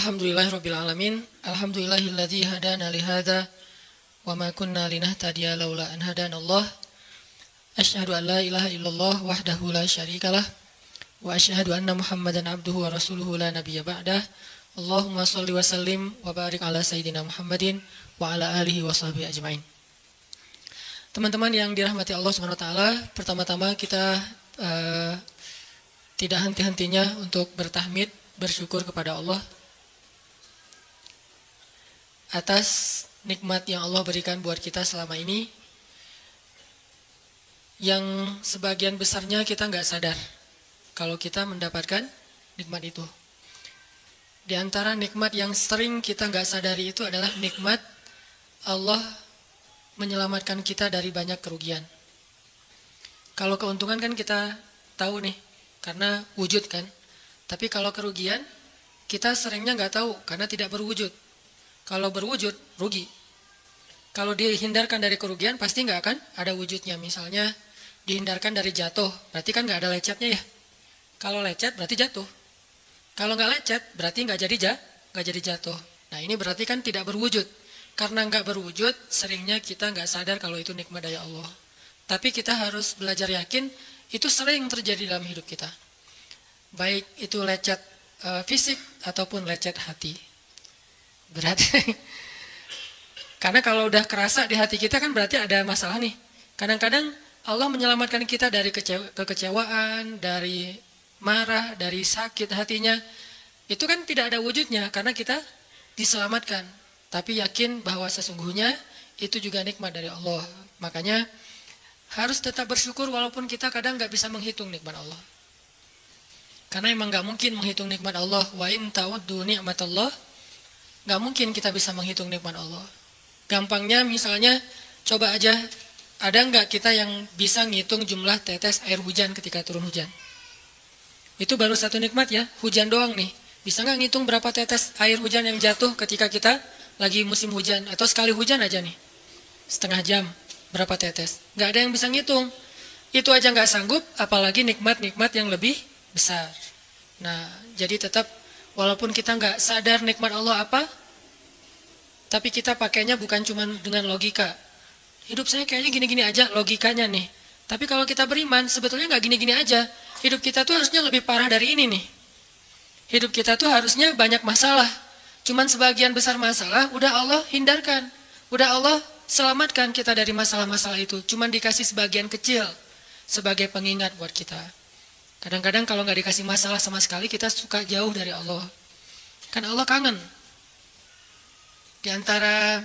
Alhamdulillahirabbil alamin. Alhamdulillahilladzi hadana li hadza wa ma kunna linahtadiya laula an hadanallah. Asyhadu an la ilaha illallah wahdahu la syarikalah wa asyhadu anna Muhammadan abduhu wa rasuluhu la nabiyya ba'dah. Allahumma shalli wa sallim wa barik ala sayyidina Muhammadin wa ala alihi wa sahbihi ajmain. Teman-teman yang dirahmati Allah Subhanahu wa taala, pertama-tama kita tidak henti-hentinya untuk bertahmid, bersyukur kepada Allah atas nikmat yang Allah berikan buat kita selama ini, yang sebagian besarnya kita nggak sadar kalau kita mendapatkan nikmat itu. Di antara nikmat yang sering kita nggak sadari itu adalah nikmat Allah menyelamatkan kita dari banyak kerugian. Kalau keuntungan kan kita tahu nih, karena wujud kan. Tapi kalau kerugian, kita seringnya nggak tahu karena tidak berwujud. Kalau berwujud, rugi. Kalau dihindarkan dari kerugian, pasti nggak akan ada wujudnya. Misalnya, dihindarkan dari jatuh, berarti kan nggak ada lecetnya ya. Kalau lecet, berarti jatuh. Kalau nggak lecet, berarti nggak jadi jatuh. Nah, ini berarti kan tidak berwujud. Karena nggak berwujud, seringnya kita nggak sadar kalau itu nikmat dari Allah. Tapi kita harus belajar yakin, itu sering terjadi dalam hidup kita. Baik itu lecet fisik ataupun lecet hati. Berat. Karena kalau udah kerasa di hati kita kan berarti ada masalah nih. Kadang-kadang Allah menyelamatkan kita dari kekecewaan, dari marah, dari sakit hatinya. Itu kan tidak ada wujudnya karena kita diselamatkan. Tapi yakin bahwa sesungguhnya itu juga nikmat dari Allah. Makanya harus tetap bersyukur walaupun kita kadang nggak bisa menghitung nikmat Allah. Karena emang nggak mungkin menghitung nikmat Allah. Wa in ta'uddu ni'matallah, nggak mungkin kita bisa menghitung nikmat Allah. Gampangnya misalnya, coba aja, ada nggak kita yang bisa ngitung jumlah tetes air hujan ketika turun hujan? Itu baru satu nikmat ya, hujan doang nih. Bisa nggak ngitung berapa tetes air hujan yang jatuh ketika kita lagi musim hujan? Atau sekali hujan aja nih, setengah jam, berapa tetes? Nggak ada yang bisa ngitung. Itu aja nggak sanggup, apalagi nikmat-nikmat yang lebih besar. Nah, jadi tetap walaupun kita nggak sadar nikmat Allah apa, tapi kita pakainya bukan cuma dengan logika. Hidup saya kayaknya gini-gini aja, logikanya nih. Tapi kalau kita beriman, sebetulnya nggak gini-gini aja. Hidup kita tuh harusnya lebih parah dari ini nih. Hidup kita tuh harusnya banyak masalah. Cuman sebagian besar masalah udah Allah hindarkan. Udah Allah selamatkan kita dari masalah-masalah itu. Cuman dikasih sebagian kecil sebagai pengingat buat kita. Kadang-kadang kalau nggak dikasih masalah sama sekali, kita suka jauh dari Allah. Kan Allah kangen. Di antara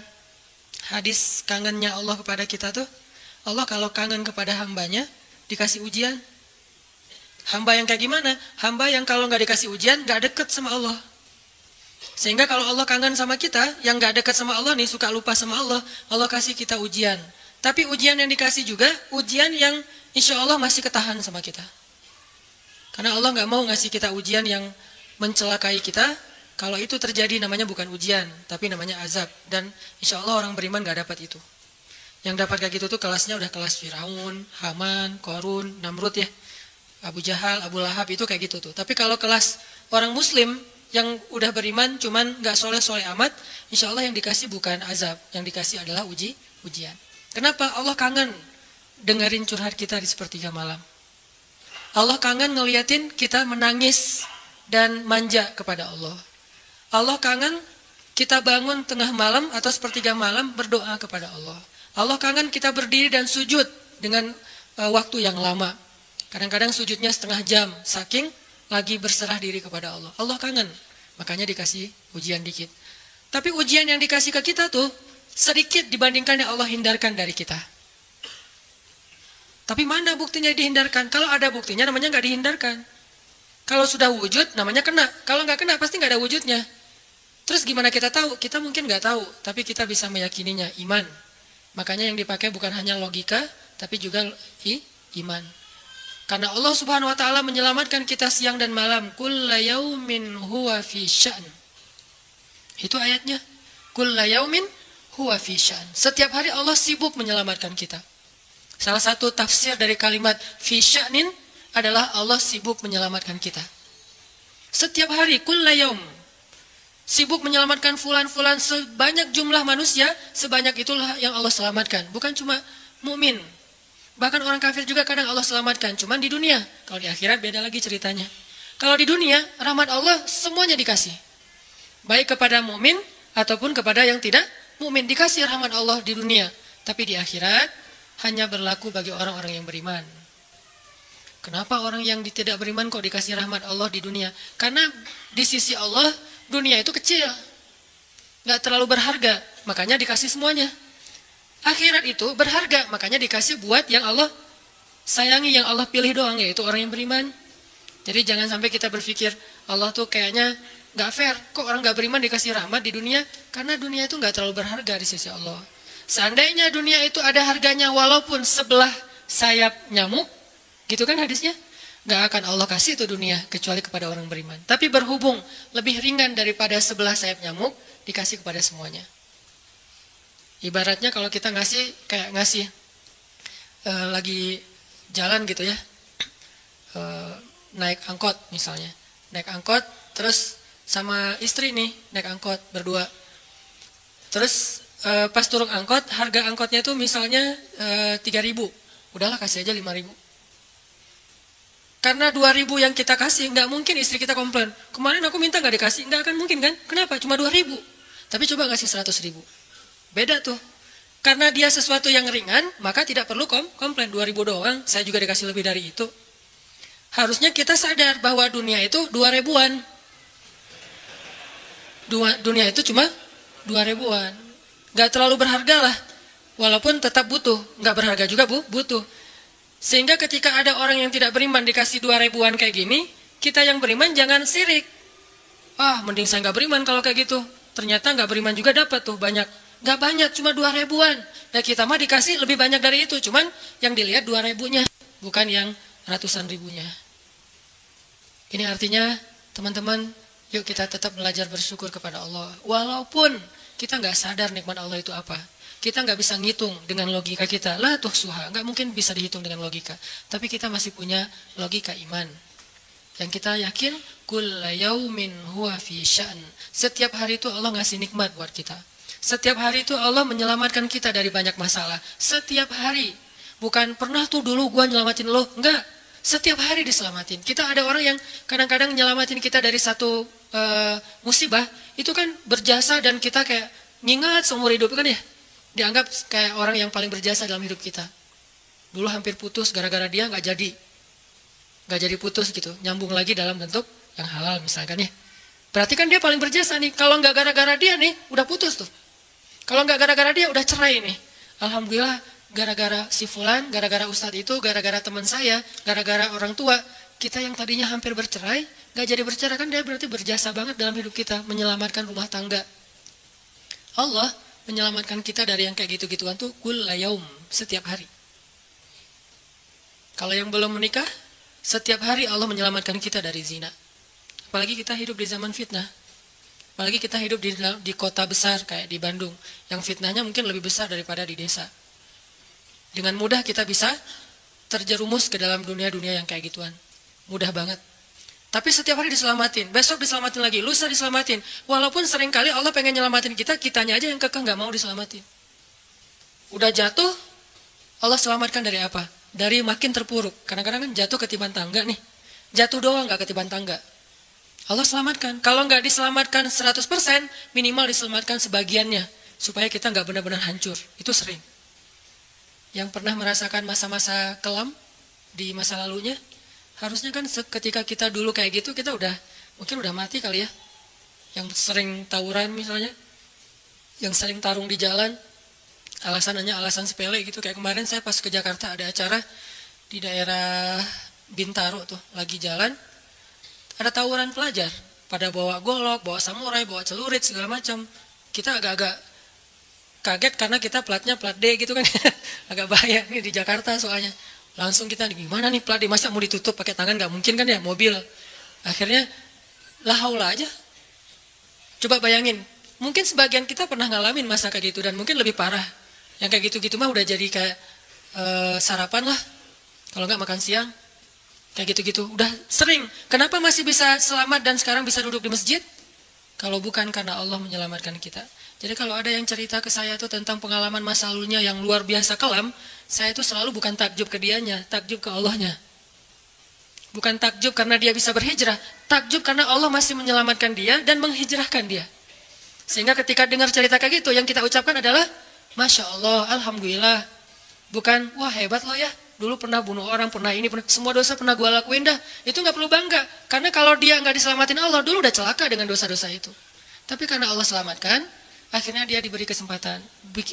hadis kangennya Allah kepada kita tuh, Allah kalau kangen kepada hambanya, dikasih ujian. Hamba yang kayak gimana? Hamba yang kalau nggak dikasih ujian, nggak deket sama Allah. Sehingga kalau Allah kangen sama kita, yang nggak deket sama Allah nih, suka lupa sama Allah, Allah kasih kita ujian. Tapi ujian yang dikasih juga, ujian yang insya Allah masih ketahan sama kita. Karena Allah nggak mau ngasih kita ujian yang mencelakai kita. Kalau itu terjadi namanya bukan ujian, tapi namanya azab. Dan insya Allah orang beriman nggak dapat itu. Yang dapat kayak gitu tuh kelasnya udah kelas Firaun, Haman, Korun, Namrud ya. Abu Jahal, Abu Lahab itu kayak gitu tuh. Tapi kalau kelas orang muslim yang udah beriman cuman nggak soleh-soleh amat, insya Allah yang dikasih bukan azab. Yang dikasih adalah ujian. Kenapa? Allah kangen dengerin curhat kita di sepertiga malam. Allah kangen ngeliatin kita menangis dan manja kepada Allah. Allah kangen kita bangun tengah malam atau sepertiga malam berdoa kepada Allah. Allah kangen kita berdiri dan sujud dengan waktu yang lama. Kadang-kadang sujudnya setengah jam, saking lagi berserah diri kepada Allah. Allah kangen, makanya dikasih ujian dikit. Tapi ujian yang dikasih ke kita tuh sedikit dibandingkan yang Allah hindarkan dari kita. Tapi mana buktinya dihindarkan? Kalau ada buktinya namanya nggak dihindarkan. Kalau sudah wujud namanya kena. Kalau nggak kena pasti nggak ada wujudnya. Terus gimana kita tahu? Kita mungkin nggak tahu, tapi kita bisa meyakininya, iman. Makanya yang dipakai bukan hanya logika, tapi juga iman. Karena Allah Subhanahu wa taala menyelamatkan kita siang dan malam. Kulla yaumin huwa fi sya'n. Itu ayatnya. Kulla yaumin huwa fi sya'n. Setiap hari Allah sibuk menyelamatkan kita. Salah satu tafsir dari kalimat fi sya'nin adalah Allah sibuk menyelamatkan kita. Setiap hari, kulla yaum. Sibuk menyelamatkan fulan-fulan, sebanyak jumlah manusia, sebanyak itulah yang Allah selamatkan. Bukan cuma mukmin. Bahkan orang kafir juga kadang Allah selamatkan, cuman di dunia. Kalau di akhirat beda lagi ceritanya. Kalau di dunia, rahmat Allah semuanya dikasih. Baik kepada mukmin ataupun kepada yang tidak mukmin, dikasih rahmat Allah di dunia. Tapi di akhirat hanya berlaku bagi orang-orang yang beriman. Kenapa orang yang tidak beriman kok dikasih rahmat Allah di dunia? Karena di sisi Allah dunia itu kecil, nggak terlalu berharga, makanya dikasih semuanya. Akhirat itu berharga, makanya dikasih buat yang Allah sayangi, yang Allah pilih doang, yaitu orang yang beriman. Jadi jangan sampai kita berpikir Allah tuh kayaknya nggak fair, kok orang nggak beriman dikasih rahmat di dunia? Karena dunia itu nggak terlalu berharga di sisi Allah. Seandainya dunia itu ada harganya walaupun sebelah sayap nyamuk, gitu kan hadisnya? Gak akan Allah kasih itu dunia kecuali kepada orang beriman. Tapi berhubung lebih ringan daripada sebelah sayap nyamuk, dikasih kepada semuanya. Ibaratnya kalau kita ngasih lagi jalan gitu ya, naik angkot misalnya, naik angkot terus sama istri nih naik angkot berdua. Terus pas turun angkot, harga angkotnya tuh misalnya 3.000, udahlah kasih aja 5.000. Karena 2.000 yang kita kasih, nggak mungkin istri kita komplain. Kemarin aku minta nggak dikasih, nggak akan mungkin kan? Kenapa? Cuma 2.000. Tapi coba ngasih 100.000. Beda tuh. Karena dia sesuatu yang ringan, maka tidak perlu komplain. 2.000 doang, saya juga dikasih lebih dari itu. Harusnya kita sadar bahwa dunia itu 2.000-an. Dunia itu cuma 2.000-an. Nggak terlalu berharga lah. Walaupun tetap butuh. Nggak berharga juga butuh. Sehingga ketika ada orang yang tidak beriman dikasih 2.000-an kayak gini, kita yang beriman jangan sirik. Mending saya nggak beriman kalau kayak gitu. Ternyata nggak beriman juga dapat tuh banyak. Nggak banyak, cuma 2.000-an. Nah kita mah dikasih lebih banyak dari itu. Cuman yang dilihat 2.000-nya, bukan yang ratusan ribunya. Ini artinya teman-teman, yuk kita tetap belajar bersyukur kepada Allah. Walaupun kita nggak sadar nikmat Allah itu apa. Kita nggak bisa ngitung dengan logika kita. La tuhsuha, nggak mungkin bisa dihitung dengan logika. Tapi kita masih punya logika iman. Yang kita yakin, kulla yaumin huwa fi sya'n. Setiap hari itu Allah ngasih nikmat buat kita. Setiap hari itu Allah menyelamatkan kita dari banyak masalah. Setiap hari. Bukan pernah tuh dulu gua nyelamatin lo. Enggak. Setiap hari diselamatin. Kita ada orang yang kadang-kadang nyelamatin kita dari satu musibah. Itu kan berjasa dan kita kayak ngingat seumur hidup kan ya. Dianggap kayak orang yang paling berjasa dalam hidup kita. Dulu hampir putus gara-gara dia nggak jadi putus gitu, nyambung lagi dalam bentuk yang halal misalkan ya. Berarti kan dia paling berjasa nih. Kalau nggak gara-gara dia nih, udah putus tuh. Kalau nggak gara-gara dia, udah cerai nih. Alhamdulillah, gara-gara si fulan, gara-gara ustadz itu, gara-gara teman saya, gara-gara orang tua, kita yang tadinya hampir bercerai, nggak jadi bercerai kan dia berarti berjasa banget dalam hidup kita, menyelamatkan rumah tangga. Allah menyelamatkan kita dari yang kayak gitu-gituan tuh kulla yaum, setiap hari. Kalau yang belum menikah, setiap hari Allah menyelamatkan kita dari zina. Apalagi kita hidup di zaman fitnah. Apalagi kita hidup di kota besar kayak di Bandung, yang fitnahnya mungkin lebih besar daripada di desa. Dengan mudah kita bisa terjerumus ke dalam dunia-dunia yang kayak gituan. Mudah banget. Tapi setiap hari diselamatin, besok diselamatin lagi, lusa diselamatin. Walaupun seringkali Allah pengen nyelamatin kita, kitanya aja yang kekeh nggak mau diselamatin. Udah jatuh, Allah selamatkan dari apa? Dari makin terpuruk. Kadang-kadang kan jatuh ketiban tangga nih. Jatuh doang nggak ketiban tangga. Allah selamatkan. Kalau nggak diselamatkan 100%, minimal diselamatkan sebagiannya. Supaya kita nggak benar-benar hancur. Itu sering. Yang pernah merasakan masa-masa kelam di masa lalunya, harusnya kan ketika kita dulu kayak gitu, kita mungkin udah mati kali ya. Yang sering tawuran misalnya, yang sering tarung di jalan, alasannya alasan sepele gitu. Kayak kemarin saya pas ke Jakarta ada acara di daerah Bintaro tuh, lagi jalan, ada tawuran pelajar. Pada bawa golok, bawa samurai, bawa celurit, segala macam. Kita agak-agak kaget karena kita platnya plat D gitu kan. Agak bahaya nih di Jakarta soalnya. Langsung kita, gimana nih plat D, masa mau ditutup pakai tangan, gak mungkin kan ya, mobil. Akhirnya, haula aja. Coba bayangin, mungkin sebagian kita pernah ngalamin masa kayak gitu, dan mungkin lebih parah. Yang kayak gitu-gitu mah udah jadi kayak sarapan lah. Kalau nggak makan siang, kayak gitu-gitu. Udah sering. Kenapa masih bisa selamat dan sekarang bisa duduk di masjid? kalau bukan karena Allah menyelamatkan kita. Jadi kalau ada yang cerita ke saya tuh tentang pengalaman masa lalunya yang luar biasa kelam, saya itu selalu bukan takjub ke dianya, takjub ke Allahnya. Bukan takjub karena dia bisa berhijrah, takjub karena Allah masih menyelamatkan dia dan menghijrahkan dia. Sehingga ketika dengar cerita kayak gitu, yang kita ucapkan adalah Masya Allah, Alhamdulillah. Bukan, wah hebat lo ya, dulu pernah bunuh orang, pernah ini, pernah, semua dosa pernah gue lakuin dah. Itu gak perlu bangga, karena kalau dia gak diselamatin Allah, dulu udah celaka dengan dosa-dosa itu. Tapi karena Allah selamatkan, akhirnya dia diberi kesempatan.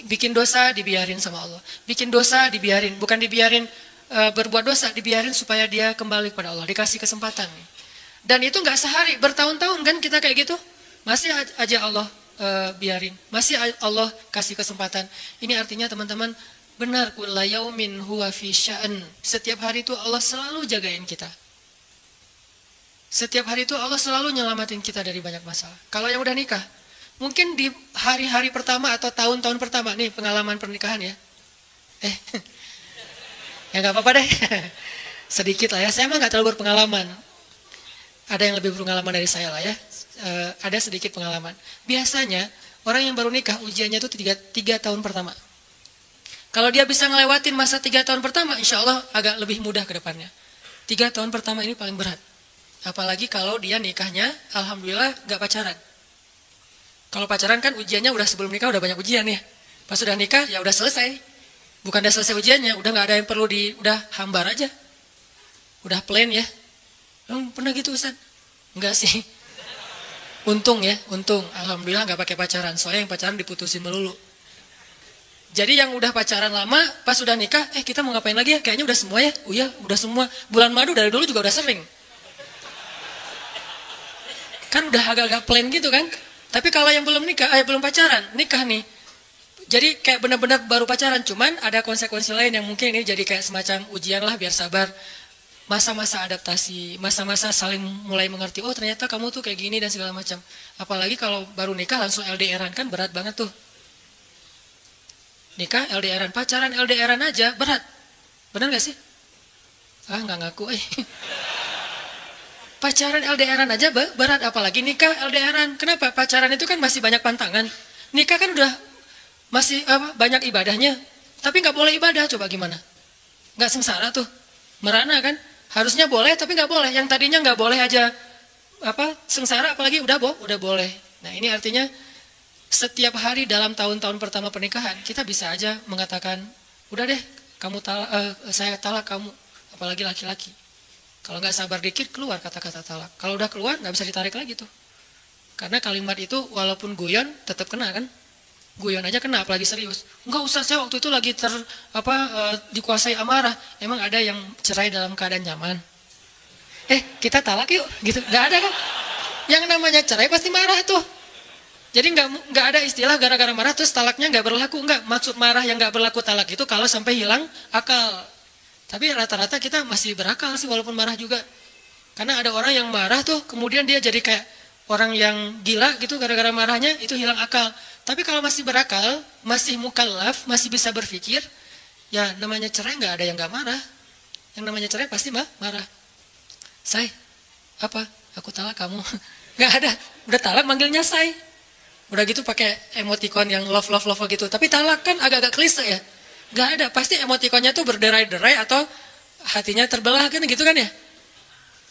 Bikin dosa, dibiarin sama Allah. Bikin dosa, dibiarin, bukan dibiarin berbuat dosa, dibiarin supaya dia kembali kepada Allah, dikasih kesempatan. Dan itu gak sehari, bertahun-tahun kan kita kayak gitu. Masih aja Allah biarin, masih Allah kasih kesempatan. Ini artinya teman-teman, benar, kulla yaumin huwa fi sya'an. Setiap hari itu Allah selalu jagain kita. Setiap hari itu Allah selalu nyelamatin kita dari banyak masalah. Kalau yang udah nikah, mungkin di hari-hari pertama atau tahun-tahun pertama, nih pengalaman pernikahan ya. Ya gak apa-apa deh. Sedikit lah ya, saya mah gak terlalu berpengalaman. Ada yang lebih berpengalaman dari saya lah ya. Ada sedikit pengalaman. Biasanya, orang yang baru nikah, ujiannya itu 3 tahun pertama. Kalau dia bisa ngelewatin masa 3 tahun pertama, insya Allah agak lebih mudah ke depannya. 3 tahun pertama ini paling berat. Apalagi kalau dia nikahnya, alhamdulillah gak pacaran. Kalau pacaran kan ujiannya udah sebelum nikah udah banyak ujian ya. Pas sudah nikah ya udah selesai. Bukan udah selesai ujiannya, udah gak ada yang perlu udah hambar aja. Udah plain ya. Pernah gitu Ustaz? Enggak sih. Untung ya, untung. Alhamdulillah gak pakai pacaran. Soalnya yang pacaran diputusin melulu. Jadi yang udah pacaran lama, pas udah nikah, kita mau ngapain lagi ya? Kayaknya udah semua ya? Oh iya, udah semua. Bulan madu dari dulu juga udah sering. Kan udah agak-agak plain gitu kan? Tapi kalau yang belum nikah, belum pacaran, nikah nih. Jadi kayak benar-benar baru pacaran, cuman ada konsekuensi lain yang mungkin ini jadi kayak semacam ujian lah biar sabar. Masa-masa adaptasi, masa-masa saling mulai mengerti, oh ternyata kamu tuh kayak gini dan segala macam. Apalagi kalau baru nikah langsung LDR-an kan berat banget tuh. Nikah LDR-an, pacaran LDR-an aja berat. Benar gak sih? Nggak ngaku Pacaran LDR-an aja berat, apalagi nikah LDR-an. Kenapa? Pacaran itu kan masih banyak pantangan. Nikah kan udah masih banyak ibadahnya. Tapi nggak boleh ibadah, coba gimana? Nggak sengsara tuh. Merana kan? Harusnya boleh tapi nggak boleh. Yang tadinya nggak boleh aja sengsara, apalagi udah boleh. Nah ini artinya setiap hari dalam tahun-tahun pertama pernikahan, kita bisa aja mengatakan, udah deh, saya talak kamu, apalagi laki-laki. Kalau nggak sabar dikit, keluar kata-kata talak. Kalau udah keluar, nggak bisa ditarik lagi tuh. Karena kalimat itu, walaupun guyon, tetap kena kan? Guyon aja kena, apalagi serius. Enggak usah, saya waktu itu lagi dikuasai amarah. Emang ada yang cerai dalam keadaan nyaman? Kita talak yuk, gitu. Nggak ada kan? Yang namanya cerai pasti marah tuh. Jadi nggak ada istilah gara-gara marah terus talaknya nggak berlaku. Nggak, maksud marah yang nggak berlaku talak itu kalau sampai hilang akal. Tapi rata-rata kita masih berakal sih walaupun marah juga. Karena ada orang yang marah tuh kemudian dia jadi kayak orang yang gila gitu gara-gara marahnya, itu hilang akal. Tapi kalau masih berakal, masih mukallaf, masih bisa berpikir, ya namanya cerai nggak ada yang nggak marah. Yang namanya cerai pasti marah. Say, aku talak kamu. Nggak ada, udah talak manggilnya say. Udah gitu pakai emoticon yang love gitu. Tapi talak kan agak-agak klise ya. Gak ada, pasti emoticonnya tuh berderai-derai atau hatinya terbelah kan gitu kan ya.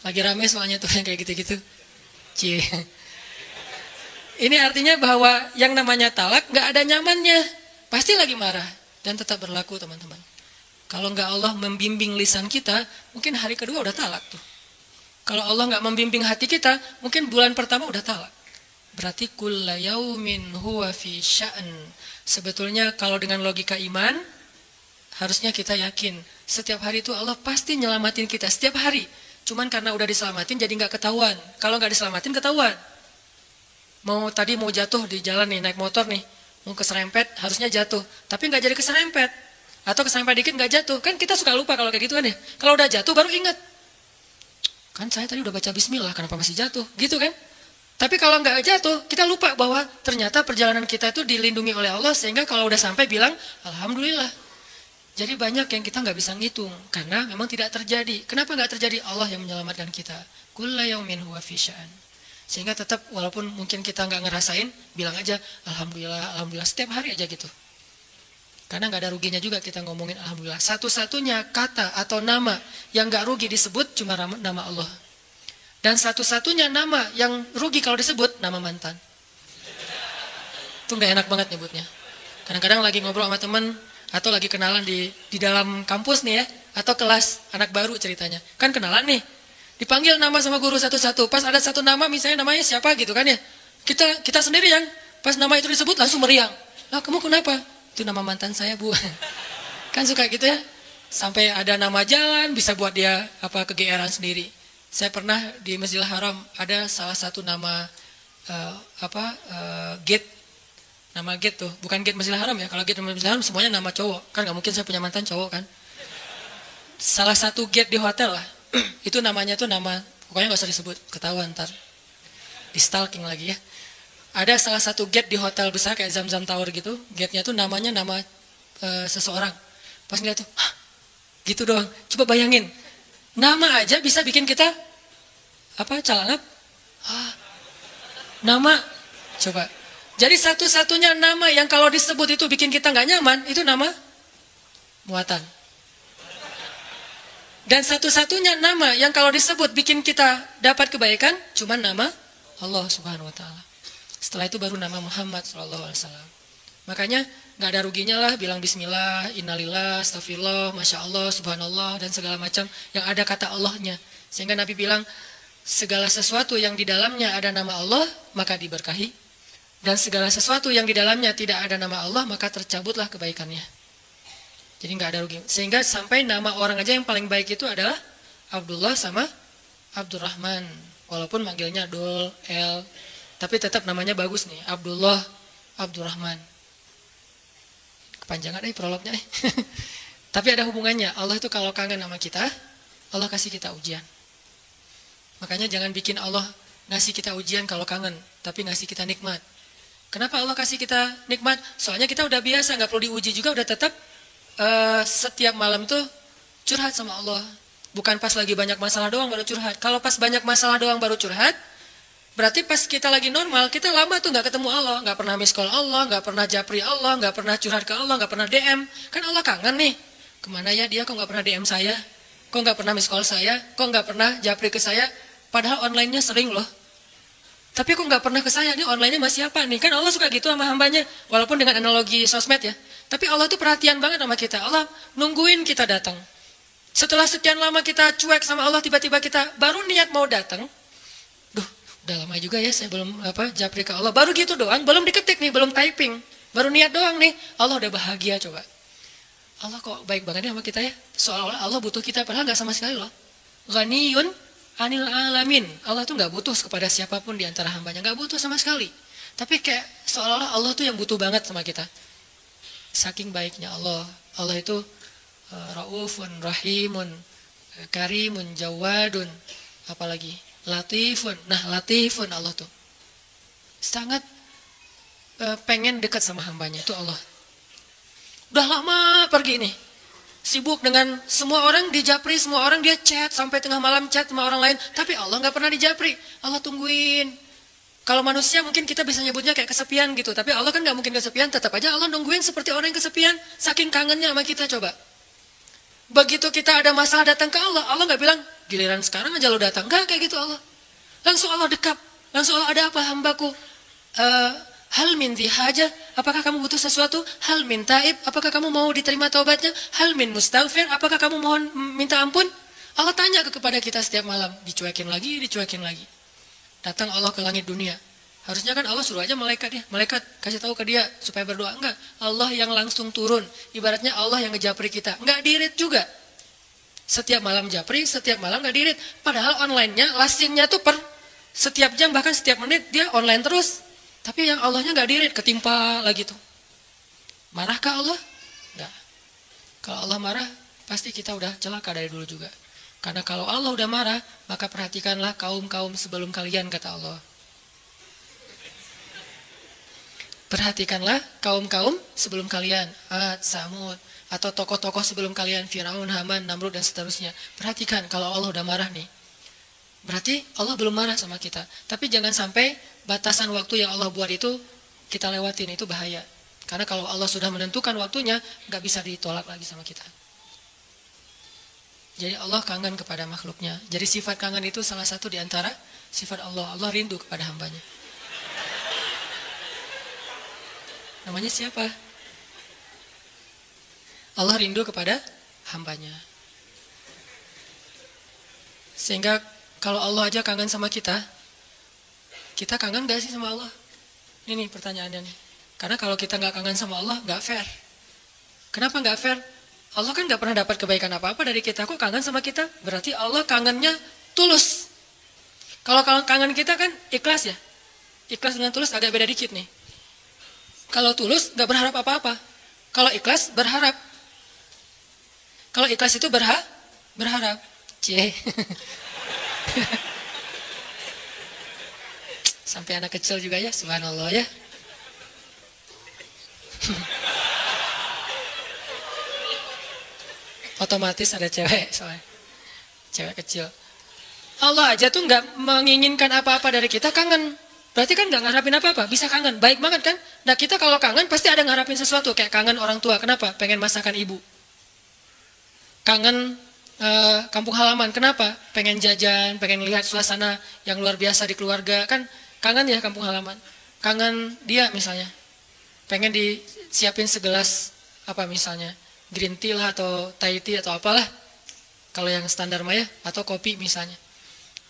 Lagi rame soalnya tuh yang kayak gitu-gitu. Cie. Ini artinya bahwa yang namanya talak gak ada nyamannya. Pasti lagi marah dan tetap berlaku teman-teman. Kalau gak Allah membimbing lisan kita, mungkin hari kedua udah talak tuh. Kalau Allah gak membimbing hati kita, mungkin bulan pertama udah talak. Berarti kulla yaumin huwa fi sya'an. Sebetulnya kalau dengan logika iman, harusnya kita yakin setiap hari itu Allah pasti nyelamatin kita setiap hari. Cuman karena udah diselamatin jadi nggak ketahuan. Kalau nggak diselamatin ketahuan. Tadi mau jatuh di jalan nih, naik motor nih, mau keserempet, harusnya jatuh. Tapi nggak jadi keserempet. Atau keserempet dikit nggak jatuh. Kan kita suka lupa kalau kayak gitu kan ya. Kalau udah jatuh baru ingat. Kan saya tadi udah baca bismillah, kenapa masih jatuh? Gitu kan? Tapi kalau nggak jatuh, kita lupa bahwa ternyata perjalanan kita itu dilindungi oleh Allah sehingga kalau udah sampai bilang alhamdulillah. Jadi banyak yang kita nggak bisa ngitung karena memang tidak terjadi. Kenapa nggak terjadi? Allah yang menyelamatkan kita. Kulla yaumin huwa fi sya'an. Sehingga tetap walaupun mungkin kita nggak ngerasain, bilang aja alhamdulillah, alhamdulillah setiap hari aja gitu. Karena nggak ada ruginya juga kita ngomongin alhamdulillah. Satu-satunya kata atau nama yang nggak rugi disebut cuma nama Allah. Dan satu-satunya nama yang rugi kalau disebut nama mantan. Itu nggak enak banget nyebutnya. Kadang-kadang lagi ngobrol sama teman atau lagi kenalan di dalam kampus nih ya, atau kelas anak baru ceritanya. Kan kenalan nih, dipanggil nama sama guru satu-satu. Pas ada satu nama misalnya namanya siapa gitu kan ya. Kita sendiri yang pas nama itu disebut langsung meriang. Lah kamu kenapa? Itu nama mantan saya, Bu. Kan suka gitu ya. Sampai ada nama jalan bisa buat dia kegeeran sendiri. Saya pernah di Masjidil Haram ada salah satu nama gate. Nama gate tuh, bukan gate Masjidil Haram ya. Kalau gate Masjidil Haram semuanya nama cowok. Kan gak mungkin saya punya mantan cowok kan. Salah satu gate di hotel lah. Itu namanya tuh nama, pokoknya gak usah disebut, ketahuan ntar. Di stalking lagi ya. Ada salah satu gate di hotel besar kayak Zamzam Tower gitu. Gate-nya tuh namanya nama seseorang. Pas ngeliat tuh, hah, gitu doang. Coba bayangin. Nama aja bisa bikin kita, calangap. Nama, coba. Jadi satu-satunya nama yang kalau disebut itu bikin kita nggak nyaman, itu nama muatan. Dan satu-satunya nama yang kalau disebut bikin kita dapat kebaikan, cuma nama Allah Subhanahu Wa Taala. Setelah itu baru nama Muhammad SAW. Makanya nggak ada ruginya lah bilang Bismillah, Innalillah, Astagfirullah, Masya Allah, Subhanallah, dan segala macam yang ada kata Allahnya. Sehingga Nabi bilang, segala sesuatu yang di dalamnya ada nama Allah, maka diberkahi. Dan segala sesuatu yang di dalamnya tidak ada nama Allah, maka tercabutlah kebaikannya. Jadi nggak ada rugi. Sehingga sampai nama orang aja yang paling baik itu adalah Abdullah sama Abdurrahman. Walaupun manggilnya Dul, El, tapi tetap namanya bagus nih, Abdullah, Abdurrahman. Kepanjangan prolognya Tapi ada hubungannya. Allah itu kalau kangen sama kita, Allah kasih kita ujian. Makanya jangan bikin Allah ngasih kita ujian kalau kangen, tapi ngasih kita nikmat. Kenapa Allah kasih kita nikmat? Soalnya kita udah biasa, nggak perlu diuji juga, udah tetap setiap malam tuh curhat sama Allah. Bukan pas lagi banyak masalah doang baru curhat. Kalau pas banyak masalah doang baru curhat, berarti pas kita lagi normal, kita lama tuh nggak ketemu Allah, nggak pernah miss call Allah, nggak pernah japri Allah, nggak pernah curhat ke Allah, nggak pernah DM. Kan Allah kangen nih. Kemana ya dia? Kok nggak pernah DM saya? Kok nggak pernah miss call saya? Kok nggak pernah japri ke saya? Padahal online-nya sering loh. Tapi kok nggak pernah ke saya, nih online-nya masih apa nih? Kan Allah suka gitu sama hambanya, walaupun dengan analogi sosmed ya. Tapi Allah tuh perhatian banget sama kita. Allah nungguin kita datang. Setelah sekian lama kita cuek sama Allah, tiba-tiba kita baru niat mau datang. Duh, udah lama juga ya saya belum japri ke Allah. Baru gitu doang, belum diketik nih, belum typing. Baru niat doang nih, Allah udah bahagia coba. Allah kok baik banget ya sama kita ya. Seolah-olah Allah butuh kita, padahal nggak sama sekali loh. Ghaniyun anil alamin. Allah tuh nggak butuh kepada siapapun di antara hambanya, nggak butuh sama sekali. Tapi kayak seolah-olah Allah tuh yang butuh banget sama kita. Saking baiknya Allah. Allah itu Raufun, Rahimun, Karimun, Jawadun, apalagi Latifun. Nah, Latifun Allah tuh sangat pengen dekat sama hambanya, itu Allah. Udah lama pergi nih, sibuk dengan semua orang dijapri, semua orang dia chat sampai tengah malam chat sama orang lain, tapi Allah nggak pernah dijapri. Allah tungguin. Kalau manusia mungkin kita bisa nyebutnya kayak kesepian gitu, tapi Allah kan nggak mungkin kesepian, tetap aja Allah nungguin seperti orang yang kesepian, saking kangennya sama kita coba. Begitu kita ada masalah datang ke Allah, Allah nggak bilang giliran sekarang aja lo datang, nggak kayak gitu Allah. Langsung Allah dekap, langsung Allah, ada apa hambaku? Hal min haja, apakah kamu butuh sesuatu? Hal min taib, apakah kamu mau diterima taubatnya? Hal min mustaghfir, apakah kamu mohon minta ampun? Allah tanya kepada kita setiap malam, dicuekin lagi, dicuekin lagi. Datang Allah ke langit dunia. Harusnya kan Allah suruh aja malaikat ya, malaikat kasih tahu ke dia supaya berdoa. Enggak, Allah yang langsung turun. Ibaratnya Allah yang ngejapri kita. Enggak dirit juga. Setiap malam japri, setiap malam enggak dirit. Padahal online-nya, lasingnya tuh per setiap jam, bahkan setiap menit dia online terus. Tapi yang Allahnya enggak dirit, ketimpa lagi tuh. Marahkah Allah? Enggak. Kalau Allah marah, pasti kita udah celaka dari dulu juga. Karena kalau Allah udah marah, maka perhatikanlah kaum-kaum sebelum kalian, kata Allah. Perhatikanlah kaum-kaum sebelum kalian, Ad, Samud, atau tokoh-tokoh sebelum kalian, Firaun, Haman, Namrud, dan seterusnya. Perhatikan kalau Allah udah marah nih. Berarti Allah belum marah sama kita. Tapi jangan sampai batasan waktu yang Allah buat itu kita lewatin, itu bahaya. Karena kalau Allah sudah menentukan waktunya, nggak bisa ditolak lagi sama kita. Jadi Allah kangen kepada makhluknya. Jadi sifat kangen itu salah satu di antara sifat Allah. Allah rindu kepada hambanya. Namanya siapa? Allah rindu kepada hambanya. Sehingga kalau Allah aja kangen sama kita kangen gak sih sama Allah? Ini pertanyaannya nih. Karena kalau kita gak kangen sama Allah, gak fair. Kenapa gak fair? Allah kan gak pernah dapat kebaikan apa-apa dari kita. Kok kangen sama kita? Berarti Allah kangennya tulus. Kalau kangen kita kan ikhlas ya. Ikhlas dengan tulus agak beda dikit nih. Kalau tulus gak berharap apa-apa. Kalau ikhlas berharap. Kalau ikhlas itu berharap. Cie. Sampai anak kecil juga ya, subhanallah ya. Otomatis ada cewek soalnya. Cewek kecil. Allah aja tuh nggak menginginkan apa-apa dari kita, kangen. Berarti kan nggak ngarapin apa-apa, bisa kangen. Baik banget kan? Nah kita kalau kangen pasti ada ngarapin sesuatu. Kayak kangen orang tua, kenapa? Pengen masakan ibu. Kangen kampung halaman, kenapa? Pengen jajan, pengen lihat suasana yang luar biasa di keluarga. Kan kangen ya kampung halaman. Kangen dia misalnya. Pengen disiapin segelas apa misalnya. Green tea lah atau Thai tea atau apalah. Kalau yang standar mah ya, atau kopi misalnya.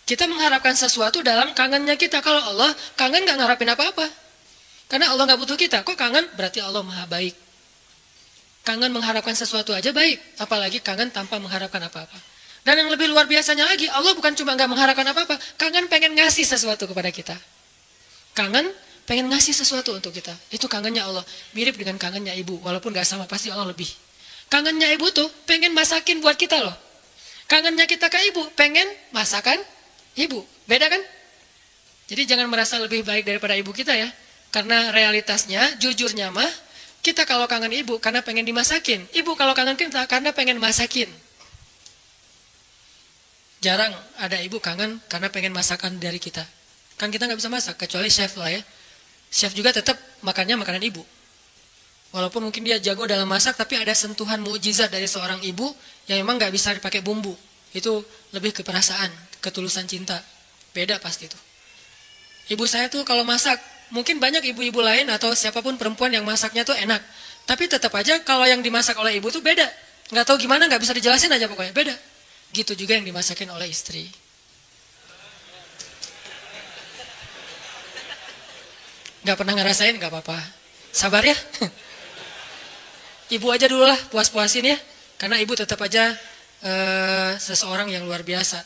Kita mengharapkan sesuatu dalam kangennya kita. Kalau Allah kangen gak ngarapin apa-apa. Karena Allah gak butuh kita. Kok kangen? Berarti Allah maha baik. Kangen mengharapkan sesuatu aja baik. Apalagi kangen tanpa mengharapkan apa-apa. Dan yang lebih luar biasanya lagi, Allah bukan cuma gak mengharapkan apa-apa. Kangen pengen ngasih sesuatu kepada kita. Kangen pengen ngasih sesuatu untuk kita. Itu kangennya Allah. Mirip dengan kangennya ibu. Walaupun gak sama, pasti Allah lebih. Kangennya ibu tuh pengen masakin buat kita loh. Kangennya kita ke ibu, pengen masakan ibu. Beda kan? Jadi jangan merasa lebih baik daripada ibu kita ya. Karena realitasnya, jujurnya mah, kita kalau kangen ibu karena pengen dimasakin. Ibu kalau kangen kita karena pengen masakin. Jarang ada ibu kangen karena pengen masakan dari kita. Kan kita nggak bisa masak, kecuali chef lah ya. Chef juga tetap makannya makanan ibu. Walaupun mungkin dia jago dalam masak, tapi ada sentuhan mukjizat dari seorang ibu yang memang nggak bisa dipakai bumbu. Itu lebih ke perasaan, ketulusan cinta. Beda pasti itu. Ibu saya tuh kalau masak, mungkin banyak ibu-ibu lain atau siapapun perempuan yang masaknya tuh enak. Tapi tetap aja kalau yang dimasak oleh ibu tuh beda. Nggak tahu gimana, nggak bisa dijelasin aja pokoknya, beda. Gitu juga yang dimasakin oleh istri. Nggak pernah ngerasain, nggak apa-apa. Sabar ya. Ibu aja dulu lah, puas-puasin ya. Karena ibu tetap aja seseorang yang luar biasa.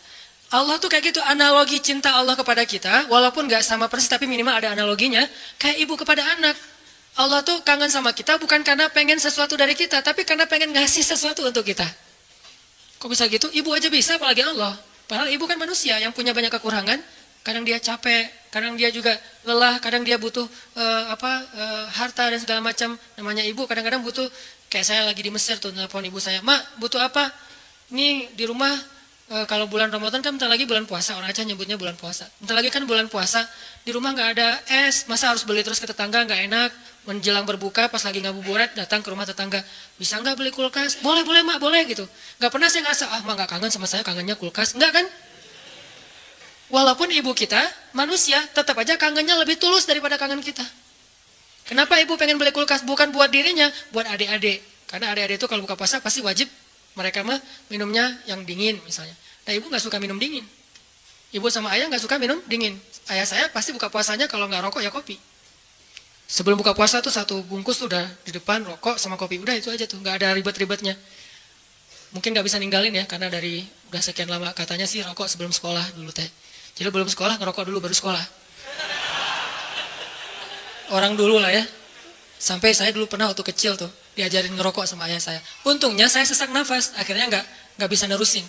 Allah tuh kayak gitu, analogi cinta Allah kepada kita, walaupun gak sama persis, tapi minimal ada analoginya, kayak ibu kepada anak. Allah tuh kangen sama kita bukan karena pengen sesuatu dari kita, tapi karena pengen ngasih sesuatu untuk kita. Kok bisa gitu? Ibu aja bisa, apalagi Allah. Padahal ibu kan manusia yang punya banyak kekurangan. Kadang dia capek, kadang dia juga lelah, kadang dia butuh harta dan segala macam. Namanya ibu kadang-kadang butuh, kayak saya lagi di Mesir tuh, telepon ibu saya, "Mak, butuh apa? Ini di rumah kalau bulan Ramadan kan bentar lagi bulan puasa, orang Aceh nyebutnya bulan puasa. Bentar lagi kan bulan puasa, di rumah nggak ada es, masa harus beli terus ke tetangga, nggak enak. Menjelang berbuka pas lagi ngabuburit datang ke rumah tetangga, bisa nggak beli kulkas? Boleh mak, boleh gitu. Nggak pernah saya ngerasa, mak nggak kangen sama saya, kangennya kulkas, nggak kan? Walaupun ibu kita manusia, tetap aja kangennya lebih tulus daripada kangen kita. Kenapa ibu pengen beli kulkas? Bukan buat dirinya, buat adik-adik. Karena adik-adik itu kalau buka puasa pasti wajib mereka mah minumnya yang dingin misalnya. Nah ibu nggak suka minum dingin. Ibu sama ayah nggak suka minum dingin. Ayah saya pasti buka puasanya kalau nggak rokok ya kopi. Sebelum buka puasa tuh satu bungkus tuh udah di depan rokok sama kopi. Udah itu aja tuh, nggak ada ribet-ribetnya. Mungkin nggak bisa ninggalin ya, karena dari udah sekian lama katanya sih rokok sebelum sekolah dulu teh. Jadi belum sekolah ngerokok dulu baru sekolah. Orang dulu lah ya. Sampai saya dulu pernah waktu kecil tuh diajarin ngerokok sama ayah saya. Untungnya saya sesak nafas, akhirnya nggak bisa nerusin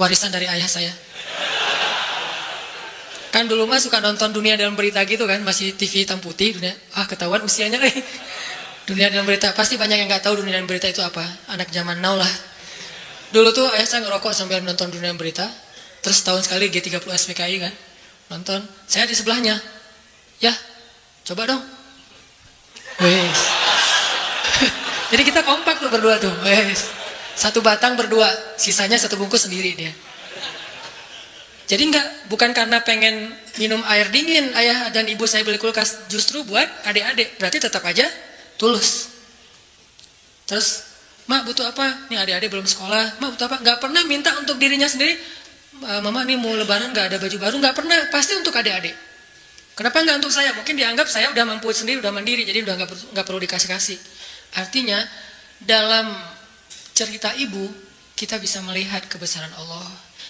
warisan dari ayah saya. Kan dulu mah suka nonton Dunia Dalam Berita gitu kan, masih TV hitam putih dunia. Ketahuan usianya Dunia Dalam Berita, pasti banyak yang nggak tahu Dunia Dalam Berita itu apa. Anak zaman now lah. Dulu tuh ayah saya ngerokok sambil nonton Dunia Dalam Berita. Terus tahun sekali G30 SPKI kan, nonton. Saya di sebelahnya. Ya, coba dong. Wes. Jadi kita kompak tuh berdua tuh. Wes. Satu batang berdua, sisanya satu bungkus sendiri dia. Jadi bukan karena pengen minum air dingin ayah dan ibu saya beli kulkas, justru buat adik-adik. Berarti tetap aja tulus. Terus, mak butuh apa? Nih adik-adik belum sekolah, mak butuh apa? Gak pernah minta untuk dirinya sendiri. Mama nih mau lebaran gak ada baju baru, gak pernah. Pasti untuk adik-adik. Kenapa gak untuk saya? Mungkin dianggap saya udah mampu sendiri, udah mandiri, jadi udah gak perlu dikasih-kasih. Artinya, dalam cerita ibu, kita bisa melihat kebesaran Allah.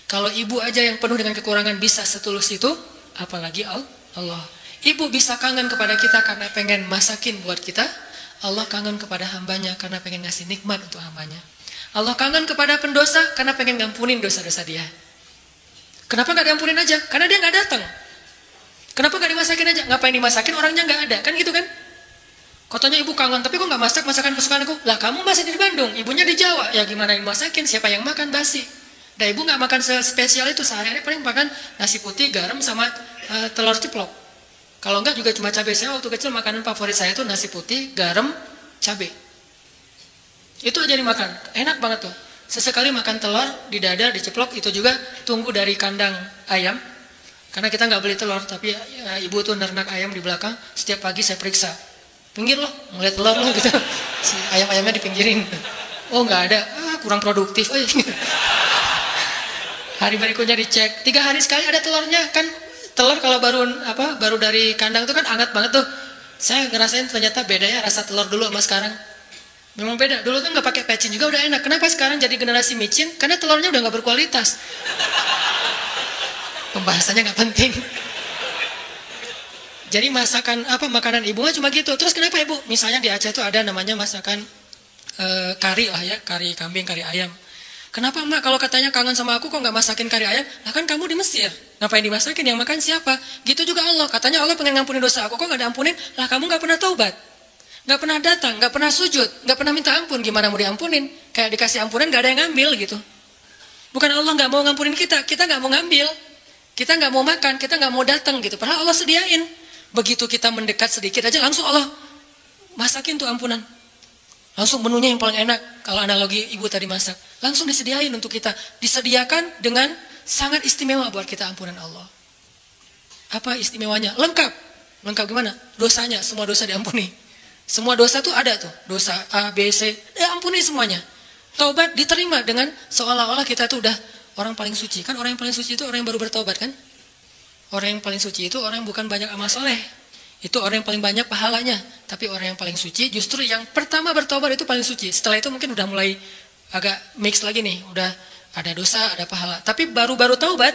Kalau ibu aja yang penuh dengan kekurangan bisa setulus itu, apalagi Allah. Ibu bisa kangen kepada kita karena pengen masakin buat kita. Allah kangen kepada hambanya karena pengen ngasih nikmat untuk hambanya. Allah kangen kepada pendosa karena pengen ngampunin dosa-dosa dia. Kenapa gak diampunin aja? Karena dia gak datang. Kenapa gak dimasakin aja? Ngapain dimasakin, orangnya gak ada. Kan gitu kan? Katanya ibu kangen, tapi kok gak masak masakan kesukaan aku? Lah kamu masih di Bandung, ibunya di Jawa. Ya gimana yang masakin? Siapa yang makan basi? Dan ibu gak makan spesial itu, sehari-hari paling makan nasi putih, garam, sama telur ceplok. Kalau enggak juga cuma cabai. Saya waktu kecil makanan favorit saya itu nasi putih, garam, cabai. Itu aja dimakan, enak banget tuh. Sesekali makan telur, didadar, diceplok, itu juga tunggu dari kandang ayam. Karena kita nggak beli telur, tapi ibu tuh nernak ayam di belakang, setiap pagi saya periksa. Pinggir loh, ngeliat telur loh gitu. Si ayam-ayamnya dipinggirin. Oh nggak ada, kurang produktif. Oh, iya. Hari berikutnya dicek, 3 hari sekali ada telurnya. Kan telur kalau baru dari kandang itu kan hangat banget tuh. Saya ngerasain ternyata beda ya rasa telur dulu sama sekarang. Memang beda. Dulu tuh nggak pakai pecin juga udah enak. Kenapa sekarang jadi generasi micin? Karena telurnya udah nggak berkualitas. Pembahasannya nggak penting. Jadi makanan ibu cuma gitu. Terus kenapa ibu? Misalnya di Aceh tuh ada namanya masakan kari lah ya, kari kambing, kari ayam. Kenapa mak kalau katanya kangen sama aku kok nggak masakin kari ayam? Lah kan kamu di Mesir, ngapain dimasakin? Yang makan siapa? Gitu juga Allah. Katanya Allah pengen ngampunin dosa aku, kok nggak diampunin? Lah kamu nggak pernah taubat, nggak pernah datang, nggak pernah sujud, nggak pernah minta ampun. Gimana mau diampunin? Kayak dikasih ampunan nggak ada yang ngambil gitu. Bukan Allah nggak mau ngampunin kita nggak mau ngambil, kita nggak mau makan, kita nggak mau datang gitu. Padahal Allah sediain. Begitu kita mendekat sedikit aja langsung Allah masakin tuh ampunan. Langsung menunya yang paling enak. Kalau analogi ibu tadi masak, langsung disediain untuk kita. Disediakan dengan sangat istimewa buat kita ampunan Allah. Apa istimewanya? Lengkap. Lengkap gimana? Dosanya, semua dosa diampuni. Semua dosa tuh ada tuh. Dosa A, B, C, ampuni semuanya. Taubat diterima dengan seolah-olah kita tuh udah orang paling suci. Kan orang yang paling suci itu orang yang baru bertaubat kan? Orang yang paling suci itu orang yang bukan banyak amal soleh. Itu orang yang paling banyak pahalanya. Tapi orang yang paling suci justru yang pertama bertobat itu paling suci. Setelah itu mungkin udah mulai agak mix lagi nih. Udah ada dosa, ada pahala. Tapi baru-baru taubat,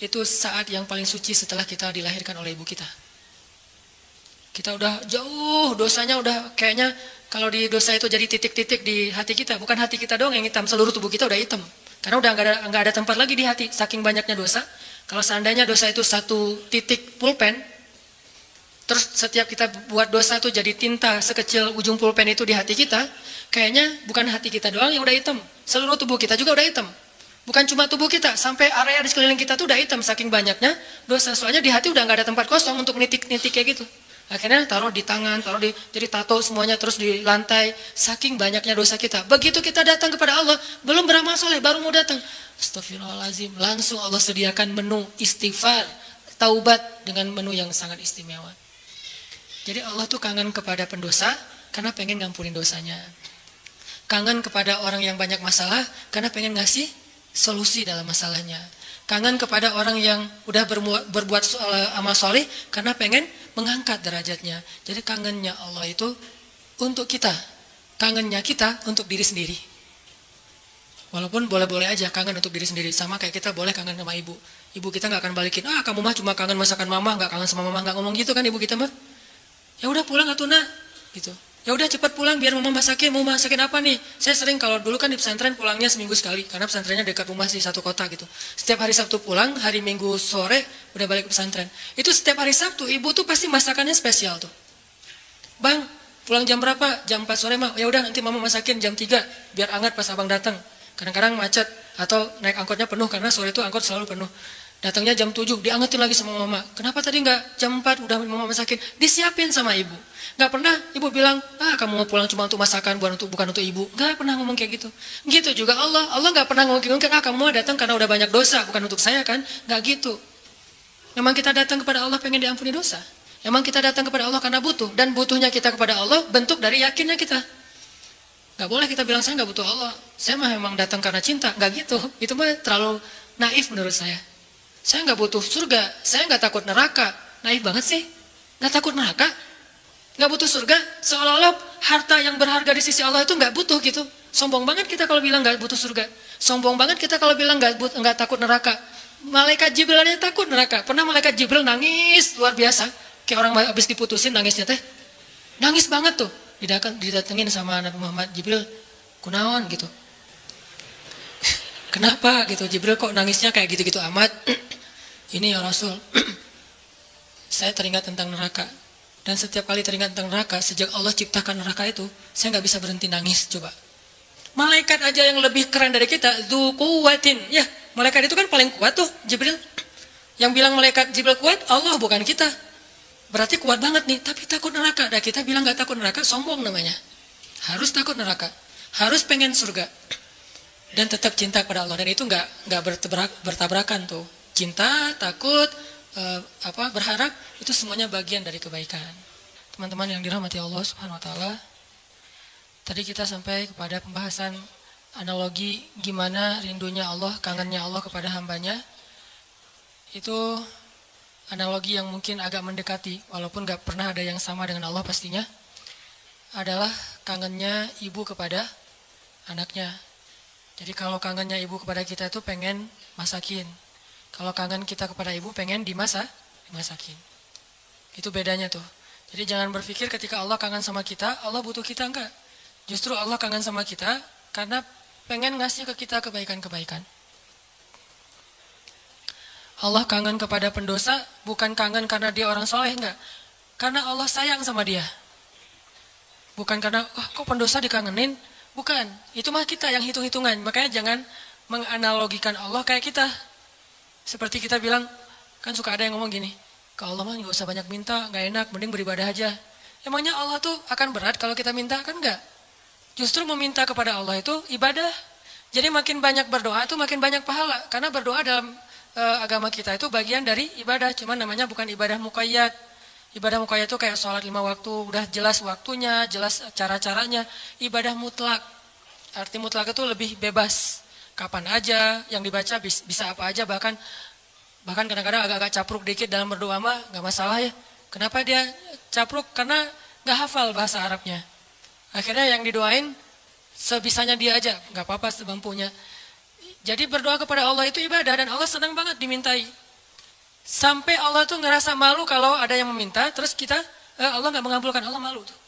itu saat yang paling suci setelah kita dilahirkan oleh ibu kita. Kita udah jauh, dosanya udah kayaknya kalau di dosa itu jadi titik-titik di hati kita. Bukan hati kita doang yang hitam, seluruh tubuh kita udah hitam. Karena udah nggak ada tempat lagi di hati, saking banyaknya dosa. Kalau seandainya dosa itu satu titik pulpen, terus setiap kita buat dosa tuh jadi tinta sekecil ujung pulpen itu di hati kita, kayaknya bukan hati kita doang yang udah hitam, seluruh tubuh kita juga udah hitam. Bukan cuma tubuh kita, sampai area di sekeliling kita tuh udah hitam saking banyaknya dosa. Soalnya di hati udah nggak ada tempat kosong untuk nitik-nitik kayak gitu. Akhirnya taruh di tangan, jadi tato semuanya, terus di lantai, saking banyaknya dosa kita. Begitu kita datang kepada Allah, belum beramal soleh, baru mau datang, astagfirullahaladzim, langsung Allah sediakan menu istighfar, taubat dengan menu yang sangat istimewa. Jadi Allah tuh kangen kepada pendosa karena pengen ngampunin dosanya. Kangen kepada orang yang banyak masalah karena pengen ngasih solusi dalam masalahnya. Kangen kepada orang yang udah berbuat amal soleh karena pengen mengangkat derajatnya. Jadi kangennya Allah itu untuk kita, kangennya kita untuk diri sendiri. Walaupun boleh-boleh aja kangen untuk diri sendiri, sama kayak kita boleh kangen sama ibu. Ibu kita nggak akan balikin, kamu mah cuma kangen masakan mama, nggak kangen sama mama, nggak ngomong gitu kan ibu kita mah. Ya udah pulang atuh nak, gitu. Ya udah cepat pulang biar mama masakin. Mau masakin apa nih? Saya sering kalau dulu kan di pesantren pulangnya seminggu sekali karena pesantrennya dekat rumah sih, satu kota gitu. Setiap hari Sabtu pulang, hari Minggu sore udah balik ke pesantren. Itu setiap hari Sabtu ibu tuh pasti masakannya spesial tuh. Bang, pulang jam berapa? Jam 4 sore mah. Ya udah nanti mama masakin jam 3 biar hangat pas abang datang. Kadang-kadang macet atau naik angkotnya penuh karena sore itu angkot selalu penuh. Datangnya jam 7, diangetin lagi sama mama. Kenapa tadi nggak jam 4 udah mama masakin? Disiapin sama ibu. Nggak pernah ibu bilang, kamu mau pulang cuma untuk masakan, bukan untuk ibu. Nggak pernah ngomong kayak gitu. Gitu juga Allah. Allah nggak pernah ngomong kamu mau datang karena udah banyak dosa, bukan untuk saya kan? Nggak gitu. Memang kita datang kepada Allah pengen diampuni dosa. Memang kita datang kepada Allah karena butuh. Dan butuhnya kita kepada Allah bentuk dari yakinnya kita. Nggak boleh kita bilang saya nggak butuh Allah. Saya memang datang karena cinta. Nggak gitu. Itu mah terlalu naif menurut saya. Saya nggak butuh surga, saya nggak takut neraka. Naif banget sih, nggak takut neraka, nggak butuh surga. Seolah-olah harta yang berharga di sisi Allah itu nggak butuh gitu. Sombong banget kita kalau bilang nggak butuh surga. Sombong banget kita kalau bilang nggak takut neraka. Malaikat Jibril aja takut neraka. Pernah malaikat Jibril nangis luar biasa, kayak orang habis diputusin nangisnya teh, nangis banget tuh. Didatengin sama Nabi Muhammad, Jibril, kunaon gitu. Kenapa gitu Jibril kok nangisnya kayak gitu-gitu amat? Ini ya Rasul, saya teringat tentang neraka. Dan setiap kali teringat tentang neraka, sejak Allah ciptakan neraka itu, saya nggak bisa berhenti nangis, coba. Malaikat aja yang lebih keren dari kita, dzu quwwatin. Ya, malaikat itu kan paling kuat tuh, Jibril. Yang bilang malaikat Jibril kuat, Allah bukan kita. Berarti kuat banget nih, tapi takut neraka. Dan kita bilang nggak takut neraka, sombong namanya. Harus takut neraka, harus pengen surga. Dan tetap cinta kepada Allah. Dan itu nggak bertabrakan tuh. Cinta, takut, berharap, itu semuanya bagian dari kebaikan. Teman-teman yang dirahmati Allah Subhanahu Wa Taala, tadi kita sampai kepada pembahasan analogi gimana rindunya Allah, kangennya Allah kepada hambanya. Itu analogi yang mungkin agak mendekati, walaupun nggak pernah ada yang sama dengan Allah pastinya, adalah kangennya ibu kepada anaknya. Jadi kalau kangennya ibu kepada kita itu pengen masakin. Kalau kangen kita kepada ibu pengen dimasakin. Itu bedanya tuh. Jadi jangan berpikir ketika Allah kangen sama kita, Allah butuh kita, enggak. Justru Allah kangen sama kita karena pengen ngasih ke kita kebaikan-kebaikan. Allah kangen kepada pendosa bukan kangen karena dia orang soleh, enggak. Karena Allah sayang sama dia. Bukan karena, kok pendosa dikangenin? Bukan, itu mah kita yang hitung-hitungan. Makanya jangan menganalogikan Allah kayak kita. Seperti kita bilang, kan suka ada yang ngomong gini, ke Allah mah gak usah banyak minta, gak enak, mending beribadah aja. Emangnya Allah tuh akan berat kalau kita minta? Kan enggak. Justru meminta kepada Allah itu ibadah. Jadi makin banyak berdoa itu makin banyak pahala. Karena berdoa dalam agama kita itu bagian dari ibadah. Cuman namanya bukan ibadah muqayyad. Ibadah muqayyad itu kayak sholat 5 waktu, udah jelas waktunya, jelas cara-caranya. Ibadah mutlak, arti mutlak itu lebih bebas. Kapan aja, yang dibaca bisa apa aja, bahkan kadang-kadang agak-agak capruk dikit dalam berdoa mah nggak masalah ya. Kenapa dia capruk? Karena nggak hafal bahasa Arabnya. Akhirnya yang didoain sebisanya dia aja, nggak apa-apa semampunya. Jadi berdoa kepada Allah itu ibadah dan Allah senang banget dimintai. Sampai Allah tuh ngerasa malu kalau ada yang meminta, terus kita, Allah nggak mengabulkan, Allah malu tuh.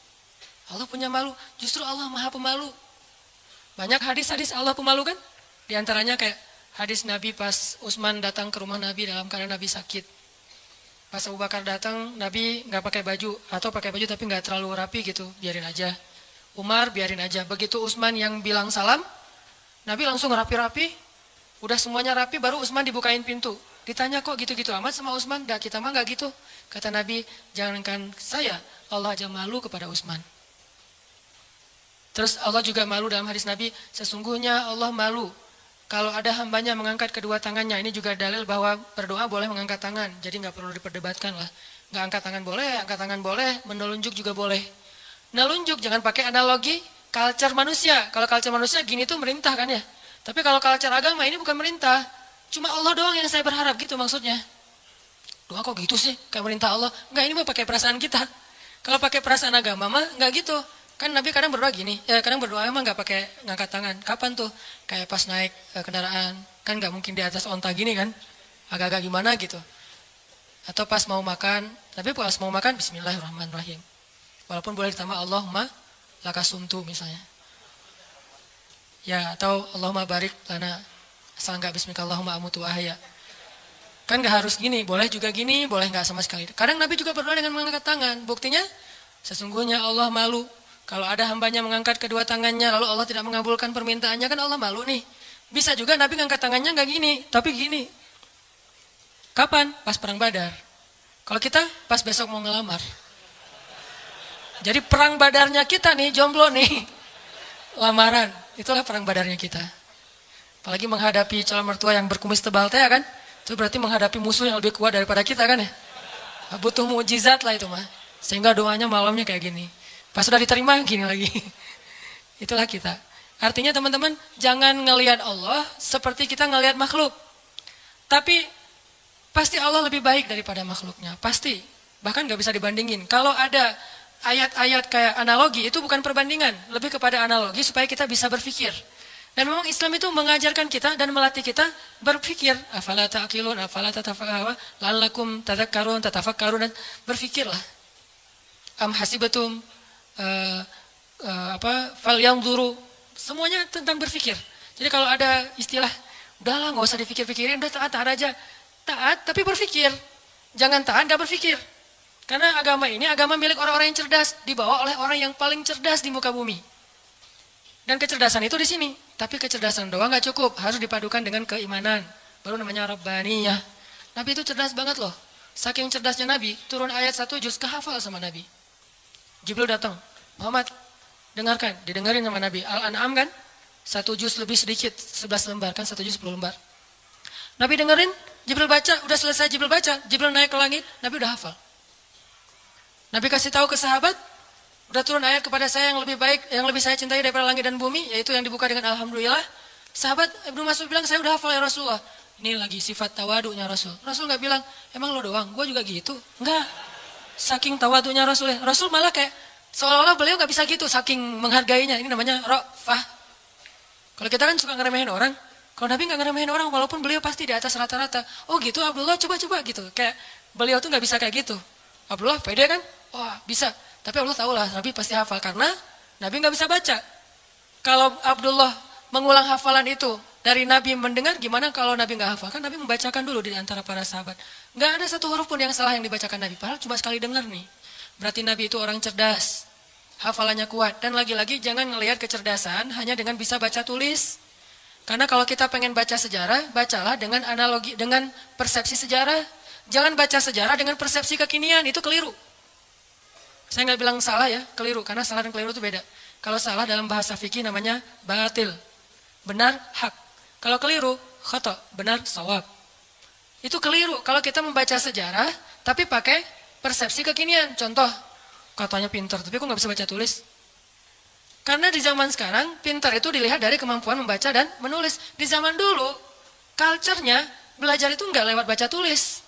Allah punya malu, justru Allah maha pemalu. Banyak hadis-hadis Allah pemalu kan? Di antaranya kayak hadis Nabi pas Utsman datang ke rumah Nabi dalam keadaan Nabi sakit. Pas Abu Bakar datang, Nabi nggak pakai baju, atau pakai baju tapi nggak terlalu rapi gitu, biarin aja. Umar biarin aja. Begitu Utsman yang bilang salam, Nabi langsung rapi-rapi, udah semuanya rapi, baru Utsman dibukain pintu. Ditanya kok gitu-gitu amat sama Utsman? Enggak, kita mah enggak gitu. Kata Nabi, jangankan saya, Allah aja malu kepada Utsman. Terus Allah juga malu dalam hadis Nabi, sesungguhnya Allah malu kalau ada hambanya mengangkat kedua tangannya. Ini juga dalil bahwa berdoa boleh mengangkat tangan. Jadi enggak perlu diperdebatkan lah. Enggak angkat tangan boleh, menelunjuk juga boleh. Nelunjuk jangan pakai analogi culture manusia. Kalau culture manusia gini tuh merintah kan ya. Tapi kalau culture agama ini bukan merintah. Cuma Allah doang yang saya berharap gitu maksudnya. Doa kok gitu sih, kayak merintah Allah. Enggak, ini mah pakai perasaan kita. Kalau pakai perasaan agama mah enggak gitu. Kan Nabi kadang berdoa gini, kadang berdoa emang enggak pakai ngangkat tangan. Kapan tuh? Kayak pas naik kendaraan, kan enggak mungkin di atas onta gini kan. Agak-agak gimana gitu. Atau pas mau makan, tapi pas mau makan bismillahirrahmanirrahim. Walaupun boleh ditambah Allahumma lakasumtu misalnya. Ya, atau Allahumma barik lana. Asal enggak bismillahirrahmanirrahim amutu ahya. Kan enggak harus gini, boleh juga gini, boleh enggak sama sekali. Kadang Nabi juga berdoa dengan mengangkat tangan. Buktinya, sesungguhnya Allah malu kalau ada hambanya mengangkat kedua tangannya, lalu Allah tidak mengabulkan permintaannya, kan Allah malu nih. Bisa juga Nabi ngangkat tangannya nggak gini, tapi gini. Kapan? Pas perang Badar. Kalau kita pas besok mau ngelamar. Jadi perang Badarnya kita nih, jomblo nih. Lamaran, itulah perang Badarnya kita. Apalagi menghadapi calon mertua yang berkumis tebal teh kan. Itu berarti menghadapi musuh yang lebih kuat daripada kita kan ya. Butuh mukjizat lah itu mah. Sehingga doanya malamnya kayak gini. Pas sudah diterima gini lagi. Itulah kita. Artinya teman-teman, jangan ngelihat Allah seperti kita ngelihat makhluk. Tapi pasti Allah lebih baik daripada makhluknya. Pasti. Bahkan gak bisa dibandingin. Kalau ada ayat-ayat kayak analogi, itu bukan perbandingan. Lebih kepada analogi supaya kita bisa berpikir. Dan memang Islam itu mengajarkan kita dan melatih kita berpikir. Afala ta'qilun, afala tatafakkarun, la'allakum tadhakkarun, tatafakkarun, dan berpikirlah. Am hasibatum, falyanzuru. Semuanya tentang berpikir. Jadi kalau ada istilah, udahlah gak usah dipikir-pikirin, udah taat aja. Taat tapi berpikir. Jangan taat gak berpikir. Karena agama ini agama milik orang-orang yang cerdas, dibawa oleh orang yang paling cerdas di muka bumi. Dan kecerdasan itu di sini. Tapi kecerdasan doang gak cukup, harus dipadukan dengan keimanan. Baru namanya Rabbaniyah. Nabi itu cerdas banget loh. Saking cerdasnya Nabi, turun ayat 1 juz kehafal sama Nabi. Jibril datang, Muhammad, dengarkan, didengarin sama Nabi. Al-An'am kan, 1 juz lebih sedikit, 11 lembar kan, 1 juz 10 lembar. Nabi dengerin, Jibril baca, udah selesai Jibril baca, Jibril naik ke langit, Nabi udah hafal. Nabi kasih tahu ke sahabat, udah turun ayat kepada saya yang lebih baik, yang lebih saya cintai daripada langit dan bumi, yaitu yang dibuka dengan Alhamdulillah. Sahabat Ibnu Mas'ud bilang, saya udah hafal ya Rasulullah. Ini lagi sifat tawadunya Rasul. Rasul gak bilang, emang lo doang, gue juga gitu. Enggak, saking tawadunya Rasul ya. Rasul malah kayak, seolah-olah beliau gak bisa gitu, saking menghargainya. Ini namanya ra'fah. Kalau kita kan suka ngeremehin orang, kalau Nabi gak ngeremehin orang, walaupun beliau pasti di atas rata-rata. Oh gitu Abdullah, coba-coba gitu. Kayak beliau tuh gak bisa kayak gitu. Abdullah pede kan? Wah bisa. Tapi Allah tahu lah, Nabi pasti hafal. Karena Nabi gak bisa baca. Kalau Abdullah mengulang hafalan itu dari Nabi mendengar, gimana kalau Nabi gak hafal? Kan Nabi membacakan dulu di antara para sahabat. Gak ada satu huruf pun yang salah yang dibacakan Nabi. Padahal cuma sekali dengar nih. Berarti Nabi itu orang cerdas, hafalannya kuat. Dan lagi-lagi jangan ngelihat kecerdasan hanya dengan bisa baca tulis. Karena kalau kita pengen baca sejarah, bacalah dengan analogi, dengan persepsi sejarah. Jangan baca sejarah dengan persepsi kekinian, itu keliru. Saya nggak bilang salah ya, keliru. Karena salah dan keliru itu beda. Kalau salah dalam bahasa fikih namanya batil, benar, hak. Kalau keliru, khata, benar, sawab. Itu keliru kalau kita membaca sejarah, tapi pakai persepsi kekinian. Contoh, katanya pintar, tapi kok nggak bisa baca tulis? Karena di zaman sekarang, pintar itu dilihat dari kemampuan membaca dan menulis. Di zaman dulu, culture-nya, belajar itu nggak lewat baca tulis.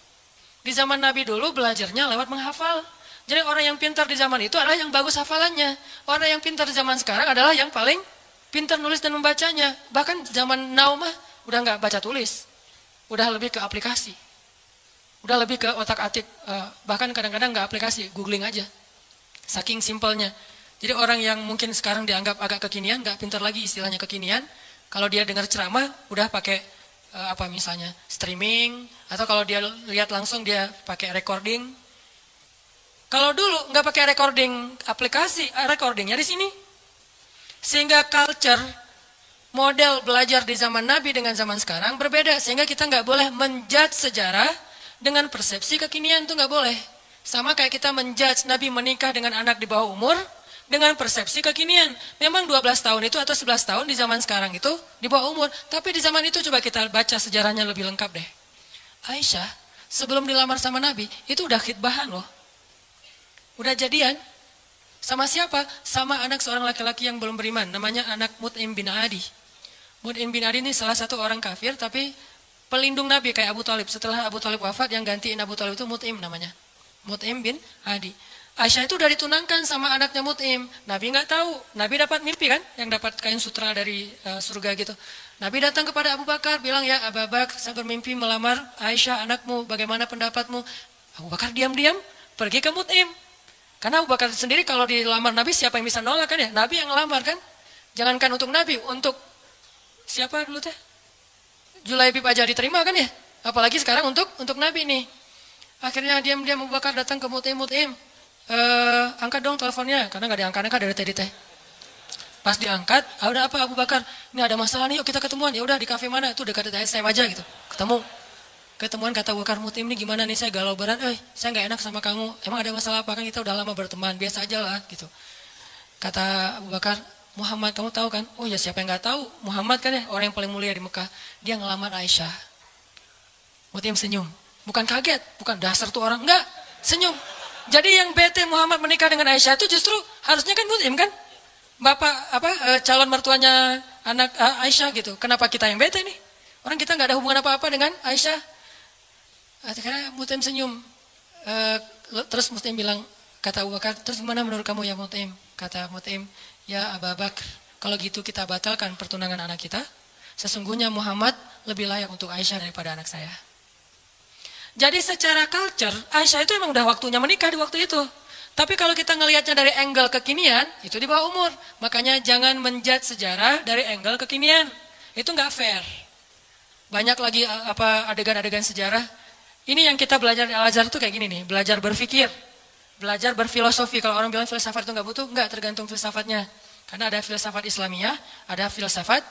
Di zaman Nabi dulu, belajarnya lewat menghafal. Jadi orang yang pintar di zaman itu adalah yang bagus hafalannya. Orang yang pintar di zaman sekarang adalah yang paling pintar nulis dan membacanya. Bahkan zaman now mah, udah nggak baca tulis. Udah lebih ke aplikasi. Udah lebih ke otak-atik, bahkan kadang-kadang nggak aplikasi, googling aja. Saking simpelnya. Jadi orang yang mungkin sekarang dianggap agak kekinian, nggak pintar lagi istilahnya kekinian. Kalau dia dengar ceramah, udah pakai misalnya streaming, atau kalau dia lihat langsung dia pakai recording. Kalau dulu nggak pakai recording aplikasi, recordingnya di sini. Sehingga culture, model belajar di zaman Nabi dengan zaman sekarang berbeda. Sehingga kita nggak boleh menjudge sejarah dengan persepsi kekinian, itu nggak boleh. Sama kayak kita menjudge Nabi menikah dengan anak di bawah umur dengan persepsi kekinian. Memang 12 tahun itu atau 11 tahun di zaman sekarang itu di bawah umur. Tapi di zaman itu coba kita baca sejarahnya lebih lengkap deh. Aisyah sebelum dilamar sama Nabi itu udah khitbahan loh. Udah jadian. Sama siapa? Sama anak seorang laki-laki yang belum beriman. Namanya anak Mut'im bin Adi. Mut'im bin Adi ini salah satu orang kafir tapi pelindung Nabi kayak Abu Thalib. Setelah Abu Thalib wafat, yang gantiin Abu Thalib itu Mut'im namanya. Mut'im bin Adi. Aisyah itu udah ditunangkan sama anaknya Mut'im. Nabi nggak tahu. Nabi dapat mimpi kan, yang dapat kain sutra dari surga gitu. Nabi datang kepada Abu Bakar, bilang, ya Abu Bakar, saya bermimpi melamar Aisyah anakmu. Bagaimana pendapatmu? Abu Bakar diam-diam pergi ke Mut'im. Karena Abu Bakar sendiri kalau dilamar Nabi, siapa yang bisa nolak kan ya? Nabi yang ngelamar kan. Jangankan untuk Nabi, untuk siapa dulu teh? Julaibib aja diterima kan ya? Apalagi sekarang untuk Nabi nih. Akhirnya diam-diam Abu Bakar datang ke Mut'im. Angkat dong teleponnya, karena nggak diangkat-angkat dari tadi teh. Pas diangkat, udah apa Abu Bakar? Ini ada masalah nih, yuk kita ketemuan. Ya udah di kafe mana? Tuh dekat SM aja gitu. Ketemuan kata Abu Bakar, Mut'im ini gimana nih, saya galau berat. Saya nggak enak sama kamu. Emang ada masalah apa? Kan kita udah lama berteman, biasa aja lah gitu. Kata Abu Bakar, Muhammad kamu tahu kan? Oh ya siapa yang nggak tahu? Muhammad kan ya orang yang paling mulia di Mekah. Dia ngelamar Aisyah. Mut'im senyum. Bukan kaget, bukan dasar tuh orang. Enggak, senyum. Jadi yang bete Muhammad menikah dengan Aisyah itu justru harusnya kan Mut'im kan? Bapak calon mertuanya anak Aisyah gitu. Kenapa kita yang bete nih? Orang kita nggak ada hubungan apa-apa dengan Aisyah. Akhirnya Mut'im senyum. Terus Mut'im bilang, kata Abu Bakar, terus gimana menurut kamu ya Mut'im? Kata Mut'im, ya Abu Bakar, kalau gitu kita batalkan pertunangan anak kita. Sesungguhnya Muhammad lebih layak untuk Aisyah daripada anak saya. Jadi secara culture, Aisyah itu emang udah waktunya menikah di waktu itu. Tapi kalau kita ngelihatnya dari angle kekinian, itu di bawah umur. Makanya jangan menjudge sejarah dari angle kekinian. Itu nggak fair. Banyak lagi adegan-adegan sejarah. Ini yang kita belajar di Al-Azhar itu kayak gini nih. Belajar berpikir. Belajar berfilosofi. Kalau orang bilang filsafat itu nggak butuh, nggak, tergantung filsafatnya. Karena ada filsafat Islamiyah, ada filsafat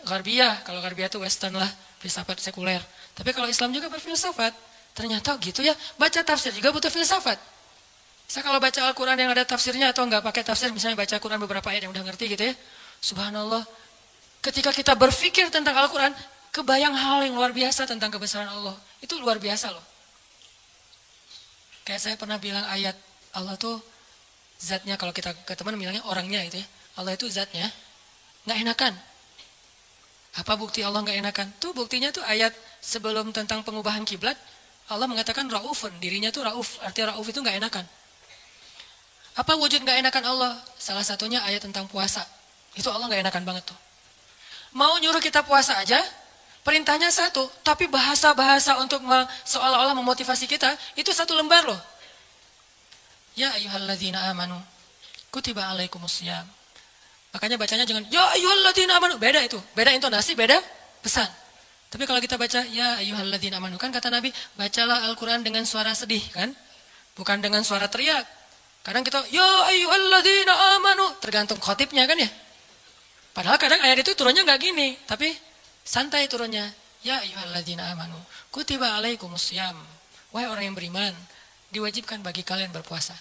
Gharbiyah. Kalau Gharbiyah itu Western lah, filsafat sekuler. Tapi kalau Islam juga berfilsafat. Ternyata gitu ya, baca tafsir juga butuh filsafat. Saya kalau baca Al-Quran yang ada tafsirnya atau enggak pakai tafsir, misalnya baca Al-Quran beberapa ayat yang udah ngerti gitu ya. Subhanallah, ketika kita berpikir tentang Al-Quran, kebayang hal yang luar biasa tentang kebesaran Allah. Itu luar biasa loh. Kayak saya pernah bilang ayat Allah tuh zatnya, kalau kita ke teman bilangnya orangnya itu ya. Allah itu zatnya, nggak enakan. Apa bukti Allah nggak enakan? Tuh buktinya tuh ayat sebelum tentang pengubahan kiblat, Allah mengatakan Raufun, dirinya tuh Rauf, artinya Rauf itu nggak enakan. Apa wujud gak enakan Allah? Salah satunya ayat tentang puasa. Itu Allah gak enakan banget tuh. Mau nyuruh kita puasa aja, perintahnya satu, tapi bahasa-bahasa untuk seolah-olah memotivasi kita, itu satu lembar loh. Ya ayyuhalladzina amanu, kutiba alaikumusiyam. Makanya bacanya jangan, ya ayyuhalladzina amanu. Beda itu, beda intonasi, beda pesan. Tapi kalau kita baca, ya ayyuhalladzina amanu, kan kata Nabi, bacalah Al-Quran dengan suara sedih kan? Bukan dengan suara teriak. Kadang kita, ya ayyuhalladzina amanu, tergantung khotibnya kan ya. Padahal kadang ayat itu turunnya nggak gini, tapi santai turunnya. Ya ayyuhalladzina amanu, kutiba alaikumusiyam. Wahai orang yang beriman, diwajibkan bagi kalian berpuasa.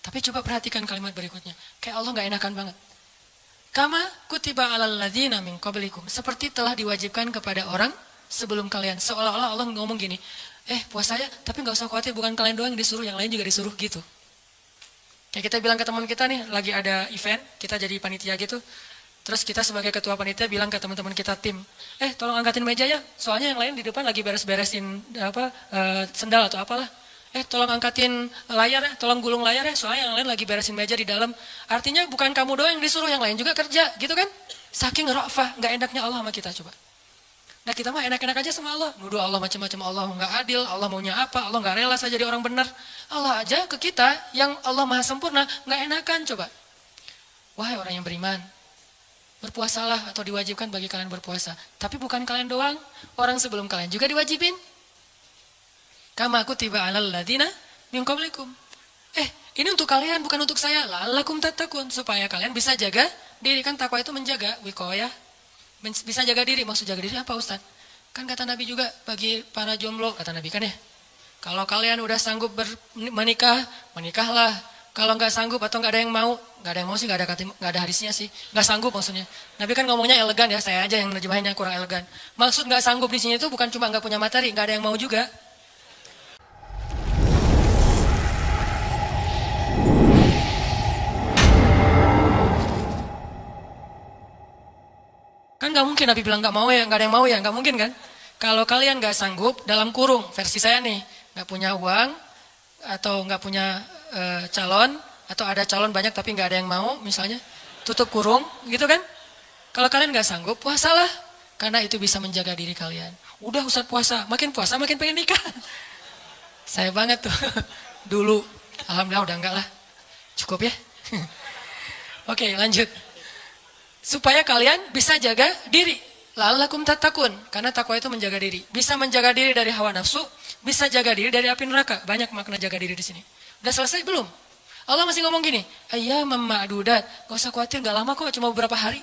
Tapi coba perhatikan kalimat berikutnya. Kayak Allah nggak enakan banget. Kama kutiba alal ladzina min qablikum. Seperti telah diwajibkan kepada orang sebelum kalian. Seolah-olah Allah ngomong gini, puasa ya, tapi nggak usah khawatir, bukan kalian doang yang disuruh, yang lain juga disuruh gitu. Kayak kita bilang ke teman kita nih, lagi ada event, kita jadi panitia gitu. Terus kita sebagai ketua panitia bilang ke teman-teman kita tim, tolong angkatin meja ya, soalnya yang lain di depan lagi beres-beresin sendal atau apalah. Tolong angkatin layar ya, tolong gulung layar ya, soalnya yang lain lagi beresin meja di dalam. Artinya bukan kamu doang yang disuruh, yang lain juga kerja, gitu kan? Saking ra'fah, nggak enaknya Allah sama kita, coba. Nah kita mah enak-enak aja sama Allah. Nuduh Allah macam-macam, Allah nggak adil, Allah maunya apa, Allah nggak rela saya jadi orang benar. Allah aja ke kita yang Allah maha sempurna, nggak enakan coba. Wahai orang yang beriman, berpuasalah atau diwajibkan bagi kalian berpuasa. Tapi bukan kalian doang, orang sebelum kalian juga diwajibin. Kama kutiba alal ladzina min qablikum. Ini untuk kalian bukan untuk saya. La'allakum tattaqun, supaya kalian bisa jaga diri. Kan takwa itu menjaga, wiqayah. Bisa jaga diri, maksud jaga diri apa Ustaz? Kan kata Nabi juga bagi para jomblo, kata Nabi kan ya, kalau kalian udah sanggup menikah, menikahlah. Kalau nggak sanggup atau nggak ada yang mau sih, nggak ada hadisnya sih, nggak sanggup maksudnya. Nabi kan ngomongnya elegan ya, saya aja yang menerjemahinnya kurang elegan. Maksud nggak sanggup di sini itu bukan cuma nggak punya materi, nggak ada yang mau juga. Kan nggak mungkin Nabi bilang nggak mau ya, nggak ada yang mau ya, nggak mungkin kan? Kalau kalian nggak sanggup dalam kurung, versi saya nih, nggak punya uang atau nggak punya calon, atau ada calon banyak tapi nggak ada yang mau, misalnya tutup kurung, gitu kan? Kalau kalian nggak sanggup, puasalah, karena itu bisa menjaga diri kalian. Udah Ustaz puasa makin pengen nikah. Saya banget tuh dulu, alhamdulillah udah enggak lah, cukup ya. Oke, lanjut. Supaya kalian bisa jaga diri. La'allakum tattaqun, karena takwa itu menjaga diri. Bisa menjaga diri dari hawa nafsu, bisa jaga diri dari api neraka. Banyak makna jaga diri di sini. Udah selesai belum? Allah masih ngomong gini, ayyamam ma'dudat, gak usah khawatir, gak lama kok, cuma beberapa hari.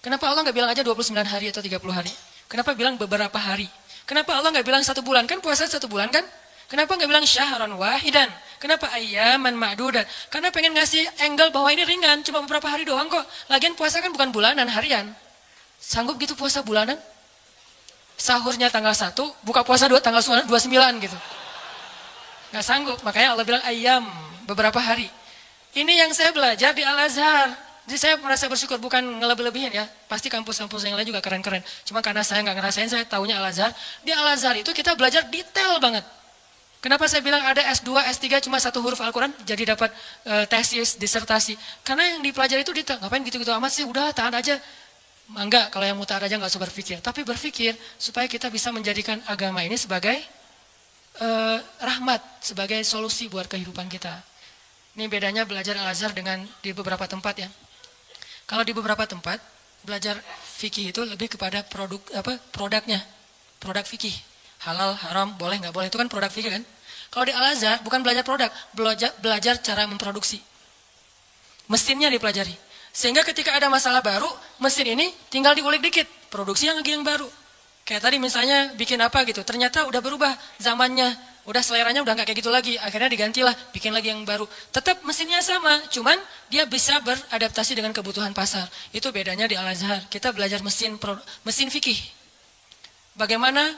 Kenapa Allah gak bilang aja 29 hari atau 30 hari? Kenapa bilang beberapa hari? Kenapa Allah gak bilang 1 bulan? Kan puasa 1 bulan kan? Kenapa gak bilang syahran wahidan? Kenapa ayyaman ma'dudat? Karena pengen ngasih angle bahwa ini ringan, cuma beberapa hari doang kok. Lagian puasa kan bukan bulanan, harian. Sanggup gitu puasa bulanan? Sahurnya tanggal 1, buka puasa tanggal 29 gitu. Gak sanggup, makanya Allah bilang ayyam, beberapa hari. Ini yang saya belajar di Al-Azhar. Jadi saya merasa bersyukur, bukan ngelebih-lebihin ya. Pasti kampus-kampus yang lain juga keren-keren. Cuma karena saya nggak ngerasain, saya taunya Al-Azhar. Di Al-Azhar itu kita belajar detail banget. Kenapa saya bilang ada S2, S3 cuma 1 huruf Al-Quran, jadi dapat tesis, disertasi. Karena yang dipelajari itu detail. Ngapain gitu-gitu amat sih, udah tahan aja. Enggak, kalau yang mutar aja nggak usah berpikir. Tapi berpikir supaya kita bisa menjadikan agama ini sebagai rahmat, sebagai solusi buat kehidupan kita. Ini bedanya belajar Al-Azhar dengan di beberapa tempat ya. Kalau di beberapa tempat belajar fikih itu lebih kepada produknya, produk fikih, halal, haram, boleh nggak boleh, itu kan produk fikih kan. Kalau di Al-Azhar bukan belajar produk, belajar cara memproduksi, mesinnya dipelajari. Sehingga ketika ada masalah baru, mesin ini tinggal diulik dikit, produksi yang lagi yang baru. Kayak tadi misalnya bikin apa gitu, ternyata udah berubah zamannya, udah seleranya udah nggak kayak gitu lagi, akhirnya digantilah, bikin lagi yang baru. Tetap mesinnya sama, cuman dia bisa beradaptasi dengan kebutuhan pasar. Itu bedanya di Al-Azhar. Kita belajar mesin fikih. Bagaimana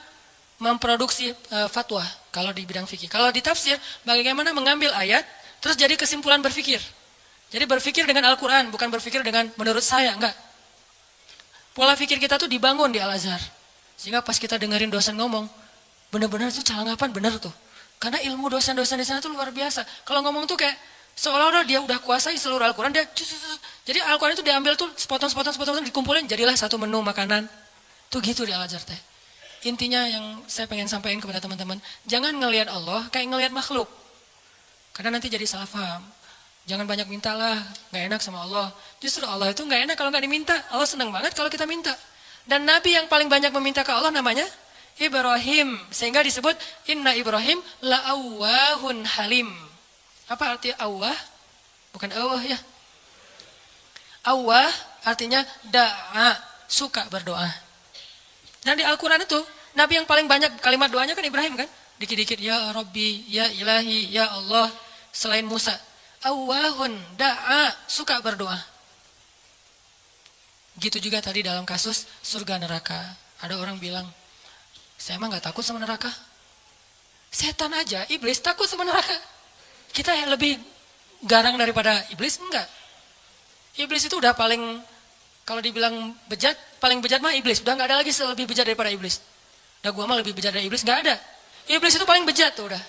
memproduksi fatwa kalau di bidang fikih. Kalau di tafsir, bagaimana mengambil ayat, terus jadi kesimpulan berfikir. Jadi berfikir dengan Al-Quran, bukan berfikir dengan menurut saya, enggak. Pola fikir kita tuh dibangun di Al-Azhar. Sehingga pas kita dengerin dosen ngomong, benar-benar itu calangapan benar tuh. Karena ilmu dosen-dosen di sana tuh luar biasa. Kalau ngomong tuh kayak seolah-olah dia udah kuasai seluruh Al-Quran. Jadi Al-Quran itu diambil tuh sepotong-sepotong dikumpulin jadilah satu menu makanan. Tuh gitu di Al-Azhar teh. Intinya yang saya pengen sampaikan kepada teman-teman, jangan ngelihat Allah kayak ngelihat makhluk. Karena nanti jadi salah paham. Jangan banyak mintalah, nggak enak sama Allah. Justru Allah itu nggak enak kalau nggak diminta. Allah senang banget kalau kita minta. Dan Nabi yang paling banyak meminta ke Allah namanya Ibrahim, sehingga disebut Inna Ibrahim la'awwahun halim. Apa arti awwah? Bukan awwah ya. Awwah artinya da'a, suka berdoa. Dan di Al-Quran itu, Nabi yang paling banyak kalimat doanya kan Ibrahim kan? Dikit-dikit, ya Rabbi, ya Ilahi, ya Allah, selain Musa. Awwahun da'a, suka berdoa. Gitu juga tadi dalam kasus surga neraka. Ada orang bilang, saya emang gak takut sama neraka. Setan aja, iblis takut sama neraka. Kita yang lebih garang daripada iblis, enggak. Iblis itu udah paling, kalau dibilang bejat, paling bejat mah iblis. Udah gak ada lagi lebih bejat daripada iblis. Udah gua mah lebih bejat dari iblis, gak ada. Iblis itu paling bejat tuh udah.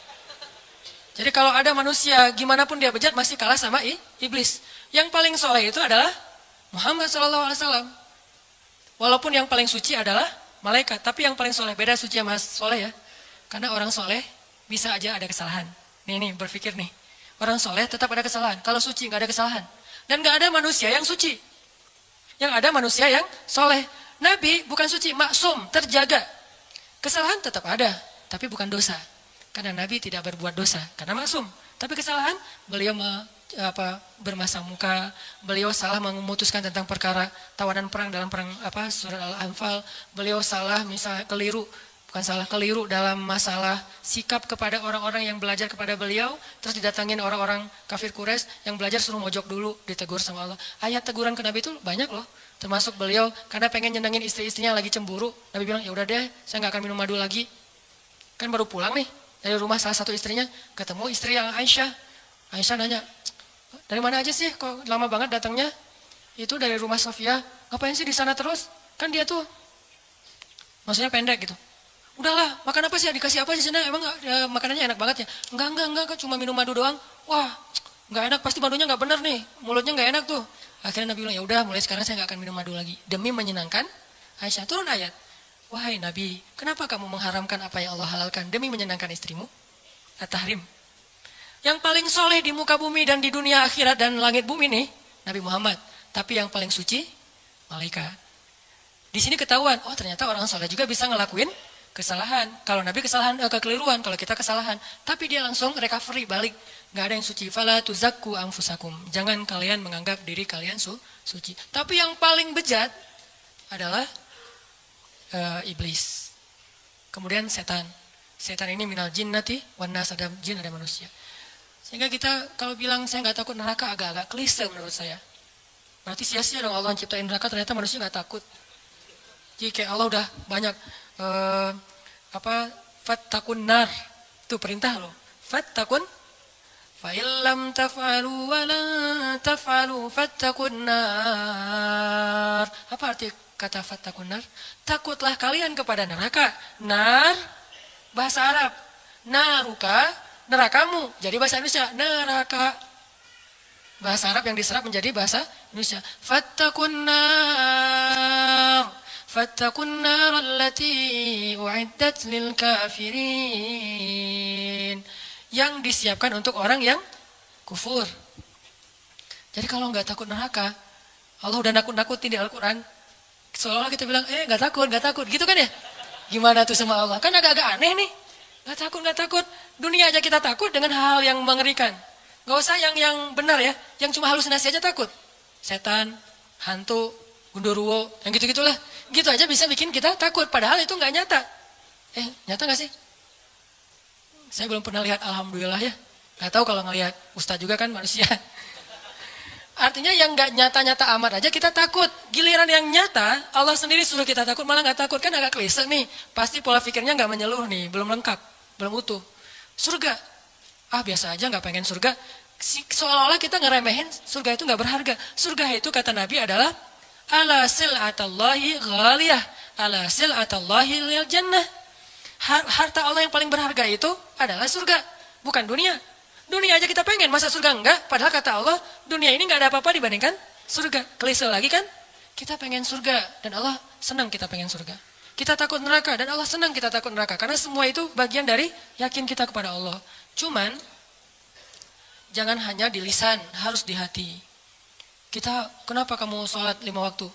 Jadi kalau ada manusia, gimana pun dia bejat, masih kalah sama iblis. Yang paling soleh itu adalah Muhammad SAW. Walaupun yang paling suci adalah malaikat, tapi yang paling soleh, beda suci sama soleh ya. Karena orang soleh bisa aja ada kesalahan. Nih berpikir nih, orang soleh tetap ada kesalahan. Kalau suci nggak ada kesalahan. Dan nggak ada manusia yang suci. Yang ada manusia yang soleh. Nabi bukan suci, maksum, terjaga. Kesalahan tetap ada, tapi bukan dosa. Karena Nabi tidak berbuat dosa, karena maksum. Tapi kesalahan, beliau bermasang muka, beliau salah memutuskan tentang perkara tawanan perang dalam perang surat Al-Anfal, beliau salah misalnya keliru dalam masalah sikap kepada orang-orang yang belajar kepada beliau, terus didatangin orang-orang kafir Quraisy yang belajar suruh mojok dulu, ditegur sama Allah. Ayat teguran ke Nabi itu banyak loh, termasuk beliau karena pengen nyenengin istri-istrinya lagi cemburu, Nabi bilang ya udah deh, saya nggak akan minum madu lagi. Kan baru pulang nih dari rumah salah satu istrinya, ketemu istri yang Aisyah. Aisyah nanya, dari mana aja sih kok lama banget datangnya? Itu dari rumah Sofia. Ngapain sih di sana terus? Kan dia tuh maksudnya pendek gitu. Udahlah, makan apa sih? Dikasih apa di sana? Emang makanannya enak banget ya? Enggak, cuma minum madu doang. Wah, enggak enak, pasti madunya enggak bener nih. Mulutnya enggak enak tuh. Akhirnya Nabi bilang, ya udah mulai sekarang saya enggak akan minum madu lagi. Demi menyenangkan Aisyah. Turun ayat. Wahai Nabi, kenapa kamu mengharamkan apa yang Allah halalkan demi menyenangkan istrimu? At-Tahrim. Yang paling soleh di muka bumi dan di dunia akhirat dan langit bumi nih, Nabi Muhammad. Tapi yang paling suci, malaikat. Di sini ketahuan, oh ternyata orang soleh juga bisa ngelakuin kesalahan. Kalau Nabi kesalahan, kekeliruan. Kalau kita kesalahan. Tapi dia langsung recovery, balik. Gak ada yang suci. Fala tuzakku anfusakum. Jangan kalian menganggap diri kalian suci. Tapi yang paling bejat adalah iblis. Kemudian setan. Setan ini minal jinnati wan nas, ada jin ada manusia. Sehingga kita kalau bilang saya nggak takut neraka agak-agak klise menurut saya. Berarti sia-sia dong Allah ciptain neraka, ternyata manusia nggak takut. Jadi kayak Allah udah banyak fattakun nar, itu perintah loh. Fattakun fa illam taf'alu wa la taf'alu fattakun nar. Apa arti kata fattakun nar? Takutlah kalian kepada neraka. Nar bahasa Arab. Naruka nerakamu. Jadi bahasa Indonesia neraka. Bahasa Arab yang diserap menjadi bahasa Indonesia. Fattakun nar. Fattakun nar allati u'iddat lil kafirin. Yang disiapkan untuk orang yang kufur. Jadi kalau nggak takut neraka, Allah udah nakut-nakutin di Al-Quran. Seolah-olah kita bilang, nggak takut, gitu kan ya? Gimana tuh sama Allah? Kan agak-agak aneh nih. Nggak takut. Dunia aja kita takut dengan hal-hal yang mengerikan. Nggak usah yang benar ya, yang cuma halusinasi aja takut. Setan, hantu, gundurwo, yang gitu-gitulah. Gitu aja bisa bikin kita takut, padahal itu nggak nyata. Nyata nggak sih? Saya belum pernah lihat, alhamdulillah ya. Nggak tahu kalau ngelihat ustaz juga kan manusia. Artinya yang nggak nyata-nyata amat aja kita takut. Giliran yang nyata, Allah sendiri suruh kita takut, malah nggak takut. Kan agak klise nih. Pasti pola pikirnya nggak menyeluruh nih, belum lengkap, belum utuh. Surga, biasa aja nggak pengen surga. Seolah-olah kita ngeremehin surga itu nggak berharga. Surga itu kata Nabi adalah ala sil'atallahi ghaliyah, ala sil'atallahi lil jannah. Harta Allah yang paling berharga itu adalah surga, bukan dunia. Dunia aja kita pengen, masa surga enggak? Padahal kata Allah, dunia ini enggak ada apa-apa dibandingkan surga. Klise lagi kan? Kita pengen surga dan Allah senang kita pengen surga. Kita takut neraka dan Allah senang kita takut neraka. Karena semua itu bagian dari yakin kita kepada Allah. Cuman jangan hanya di lisan, harus di hati. Kenapa kamu sholat 5 waktu?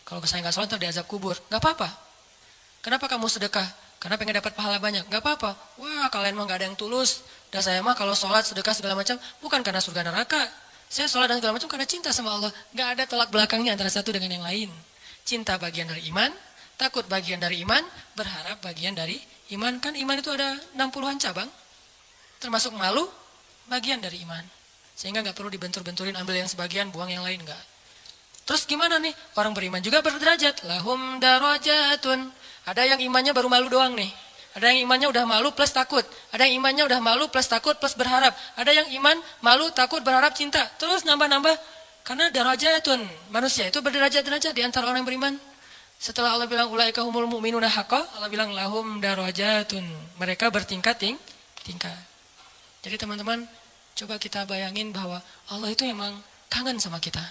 Kalau saya nggak sholat, ntar diazab kubur. Nggak apa-apa. Kenapa kamu sedekah? Karena pengen dapat pahala banyak. Nggak apa-apa. Wah, kalian mah nggak ada yang tulus. Dan saya mah kalau sholat, sedekah segala macam, bukan karena surga neraka. Saya sholat dan segala macam karena cinta sama Allah. Nggak ada tolak belakangnya antara satu dengan yang lain. Cinta bagian dari iman, takut bagian dari iman, berharap bagian dari iman. Kan iman itu ada 60-an cabang. Termasuk malu, bagian dari iman. Sehingga nggak perlu dibentur-benturin, ambil yang sebagian, buang yang lain, nggak. Terus gimana nih? Orang beriman juga berderajat. Lahum darajatun. Ada yang imannya baru malu doang nih. Ada yang imannya udah malu plus takut. Ada yang imannya udah malu plus takut plus berharap. Ada yang iman, malu, takut, berharap, cinta. Terus nambah-nambah. Karena darajatun. Manusia itu berderajat-derajat di antara orang yang beriman. Setelah Allah bilang ulaika humul mu'minuna haqqa, Allah bilang lahum darajatun. Mereka bertingkat-tingkat. Jadi teman-teman, coba kita bayangin bahwa Allah itu emang kangen sama kita.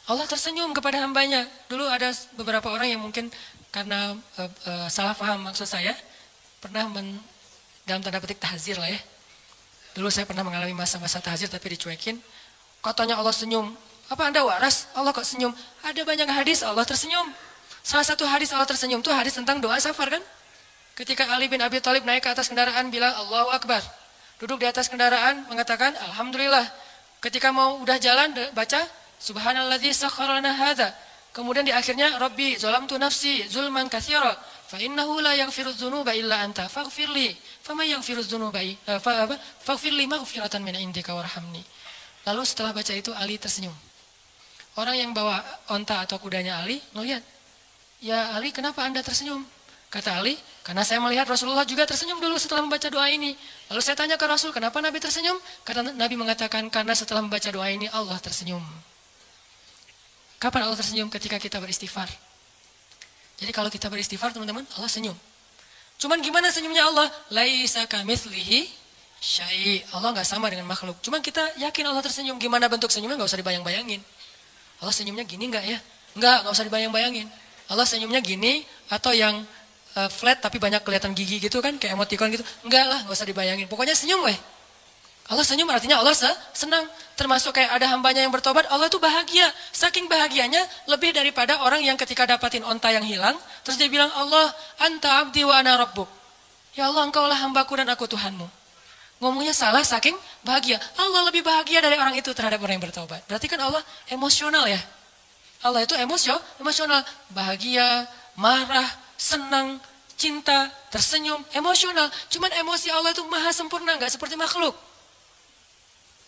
Allah tersenyum kepada hambanya. Dulu ada beberapa orang yang mungkin karena salah paham maksud saya, pernah dalam tanda petik tahzir lah ya. Dulu saya pernah mengalami masa-masa tahzir tapi dicuekin. Katanya Allah senyum. Apa Anda waras? Allah kok senyum? Ada banyak hadis Allah tersenyum. Salah satu hadis Allah tersenyum itu hadis tentang doa safar kan? Ketika Ali bin Abi Thalib naik ke atas kendaraan bilang Allahu Akbar. Duduk di atas kendaraan mengatakan Alhamdulillah. Ketika mau udah jalan baca Subhanalladzi sakhkhara lana hadza. Kemudian di akhirnya Rabbi zalamtu nafsi zulman katsira fa innahu la yaghfirudz dzunuba illa anta faghfirli. Faman yaghfirudz dzunuba faghfirli maghfiratan min indika warhamni. Lalu setelah baca itu Ali tersenyum. Orang yang bawa onta atau kudanya Ali ngelihat, "Ya Ali, kenapa Anda tersenyum?" Kata Ali, karena saya melihat Rasulullah juga tersenyum dulu setelah membaca doa ini. Lalu saya tanya ke Rasul, kenapa Nabi tersenyum? Kata Nabi mengatakan, karena setelah membaca doa ini Allah tersenyum. Kapan Allah tersenyum? Ketika kita beristighfar. Jadi kalau kita beristighfar teman-teman, Allah senyum. Cuman gimana senyumnya Allah? Laisa kamitslihi syai'. Allah nggak sama dengan makhluk. Cuman kita yakin Allah tersenyum. Gimana bentuk senyumnya nggak usah dibayang-bayangin. Allah senyumnya gini nggak ya? Nggak usah dibayang-bayangin. Allah senyumnya gini atau yang flat tapi banyak kelihatan gigi gitu kan, kayak emoticon gitu. Enggak lah, nggak usah dibayangin. Pokoknya senyum weh. Allah senyum artinya Allah senang. Termasuk kayak ada hambanya yang bertobat, Allah itu bahagia. Saking bahagianya lebih daripada orang yang ketika dapatin onta yang hilang, terus dia bilang, Allah, anta abdi wa ana rabbuk. Ya Allah, engkaulah hambaku dan aku Tuhanmu. Ngomongnya salah saking bahagia. Allah lebih bahagia dari orang itu terhadap orang yang bertobat. Berarti kan Allah emosional ya. Allah itu emosional. Bahagia, marah, senang, cinta, tersenyum, emosional. Cuman emosi Allah itu maha sempurna, gak seperti makhluk.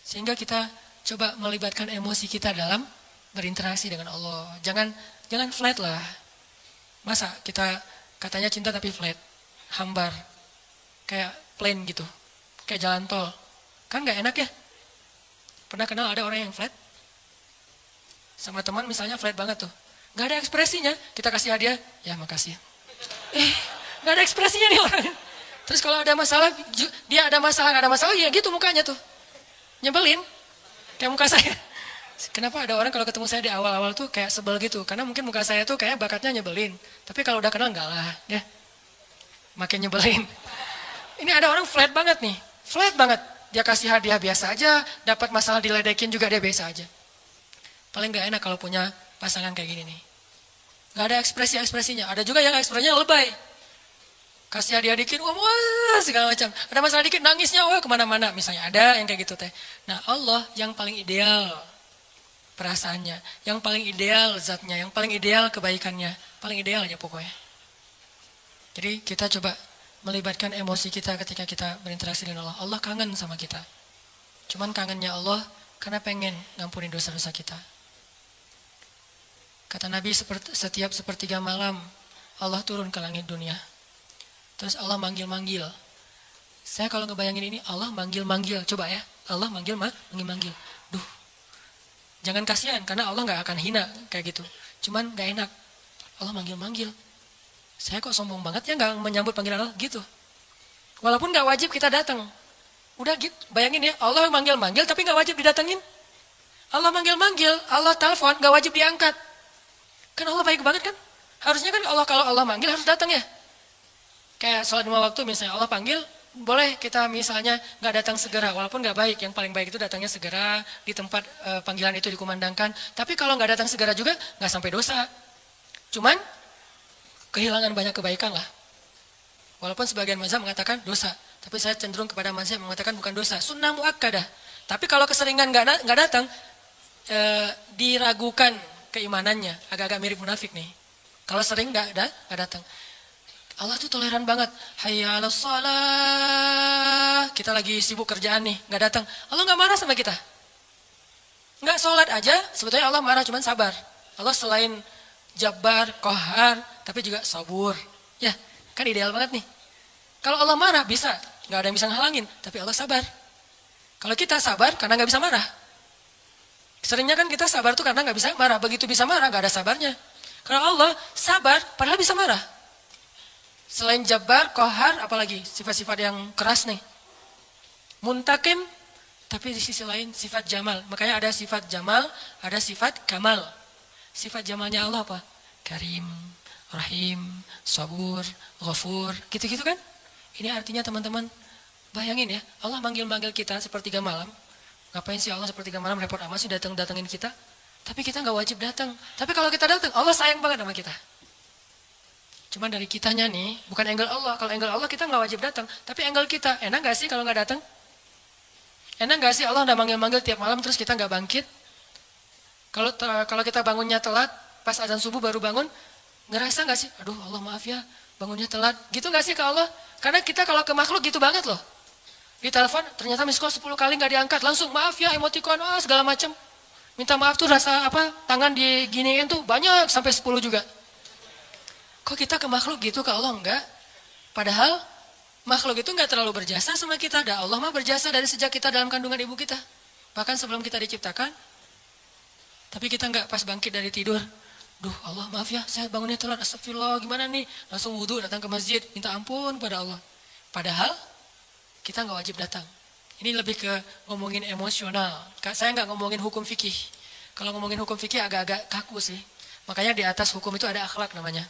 Sehingga kita coba melibatkan emosi kita dalam berinteraksi dengan Allah. Jangan flat lah. Masa kita katanya cinta tapi flat, hambar, kayak plain gitu, kayak jalan tol. Kan gak enak ya? Pernah kenal ada orang yang flat? Sama teman misalnya flat banget tuh. Gak ada ekspresinya, kita kasih hadiah, ya makasih. Gak ada ekspresinya nih orang. Terus kalau ada masalah, dia ada masalah, ya gitu mukanya tuh. Nyebelin, kayak muka saya. Kenapa ada orang kalau ketemu saya di awal-awal tuh kayak sebel gitu? Karena mungkin muka saya tuh kayak bakatnya nyebelin. Tapi kalau udah kenal enggak lah, ya. Makin nyebelin. Ini ada orang flat banget nih, flat banget. Dia kasih hadiah biasa aja, dapat masalah diledekin juga dia biasa aja. Paling gak enak kalau punya pasangan kayak gini nih. Gak ada ekspresi-ekspresinya. Ada juga yang ekspresinya lebay. Kasih hadiah dikit, wah segala macam. Ada masalah dikit, nangisnya, wah kemana-mana. Misalnya ada yang kayak gitu teh. Nah Allah yang paling ideal perasaannya, yang paling ideal zatnya, yang paling ideal kebaikannya, paling ideal aja pokoknya. Jadi kita coba melibatkan emosi kita ketika kita berinteraksi dengan Allah. Allah kangen sama kita. Cuman kangennya Allah karena pengen ngampunin dosa-dosa kita. Kata Nabi, setiap sepertiga malam Allah turun ke langit dunia. Terus Allah manggil-manggil. Saya kalau ngebayangin ini, Allah manggil-manggil. Coba ya, Allah manggil-manggil. Duh, jangan kasihan, karena Allah gak akan hina kayak gitu. Cuman gak enak. Allah manggil-manggil. Saya kok sombong banget ya gak menyambut panggilan Allah gitu. Walaupun gak wajib kita datang. Udah gitu, bayangin ya, Allah manggil-manggil tapi gak wajib didatengin. Allah manggil-manggil, Allah telepon, gak wajib diangkat. Kan Allah baik banget kan? Harusnya kan kalau Allah manggil harus datang ya. Kayak sholat 5 waktu misalnya Allah panggil, boleh kita misalnya nggak datang segera, walaupun nggak baik. Yang paling baik itu datangnya segera di tempat panggilan itu dikumandangkan. Tapi kalau nggak datang segera juga nggak sampai dosa. Cuman kehilangan banyak kebaikan lah. Walaupun sebagian mazhab mengatakan dosa, tapi saya cenderung kepada mazhab mengatakan bukan dosa, sunnah muakkadah. Tapi kalau keseringan nggak datang, diragukan keimanannya, agak-agak mirip munafik nih. Kalau sering nggak datang. Allah tuh toleran banget. Hayya 'alas shalah. Kita lagi sibuk kerjaan nih, nggak datang. Allah nggak marah sama kita. Nggak sholat aja, sebetulnya Allah marah, cuman sabar. Allah selain Jabbar, Qahar, tapi juga Sabur. Ya, kan ideal banget nih. Kalau Allah marah bisa, nggak ada yang bisa ngehalangin, tapi Allah sabar. Kalau kita sabar karena nggak bisa marah. Seringnya kan kita sabar tuh karena nggak bisa marah. Begitu bisa marah, nggak ada sabarnya. Kalau Allah sabar, padahal bisa marah. Selain Jabbar, Qahar, apalagi sifat-sifat yang keras nih. Muntakim, tapi di sisi lain sifat Jamal. Makanya ada sifat Jamal, ada sifat Kamal. Sifat Jamalnya Allah apa? Karim, Rahim, Sabur, Ghafur, gitu-gitu kan? Ini artinya teman-teman, bayangin ya, Allah manggil-manggil kita sepertiga malam. Ngapain sih Allah sepertiga malam repot amat sih datengin kita? Tapi kita nggak wajib datang. Tapi kalau kita datang, Allah sayang banget sama kita. Cuman dari kitanya nih, bukan angle Allah. Kalau angle Allah kita nggak wajib datang. Tapi angle kita, enak nggak sih kalau nggak datang? Enak nggak sih Allah udah manggil-manggil tiap malam terus kita nggak bangkit? Kalau kita bangunnya telat, pas azan subuh baru bangun, ngerasa nggak sih? Aduh Allah maaf ya, bangunnya telat. Gitu nggak sih ke Allah? Karena kita kalau ke makhluk gitu banget loh. Di telepon ternyata miss call 10 kali nggak diangkat, langsung maaf ya, emoticon, segala macam. Minta maaf tuh rasa apa? Tangan diginiin tuh banyak sampai 10 juga. Kok kita ke makhluk gitu, ke Allah enggak? Padahal makhluk itu enggak terlalu berjasa sama kita. Dan Allah mah berjasa dari sejak kita dalam kandungan ibu kita. Bahkan sebelum kita diciptakan. Tapi kita enggak pas bangkit dari tidur. Duh Allah maaf ya, saya bangunnya telat, astagfirullah, gimana nih? Langsung wudhu, datang ke masjid, minta ampun pada Allah. Padahal kita enggak wajib datang. Ini lebih ke ngomongin emosional. Saya enggak ngomongin hukum fikih. Kalau ngomongin hukum fikih agak-agak kaku sih. Makanya di atas hukum itu ada akhlak namanya.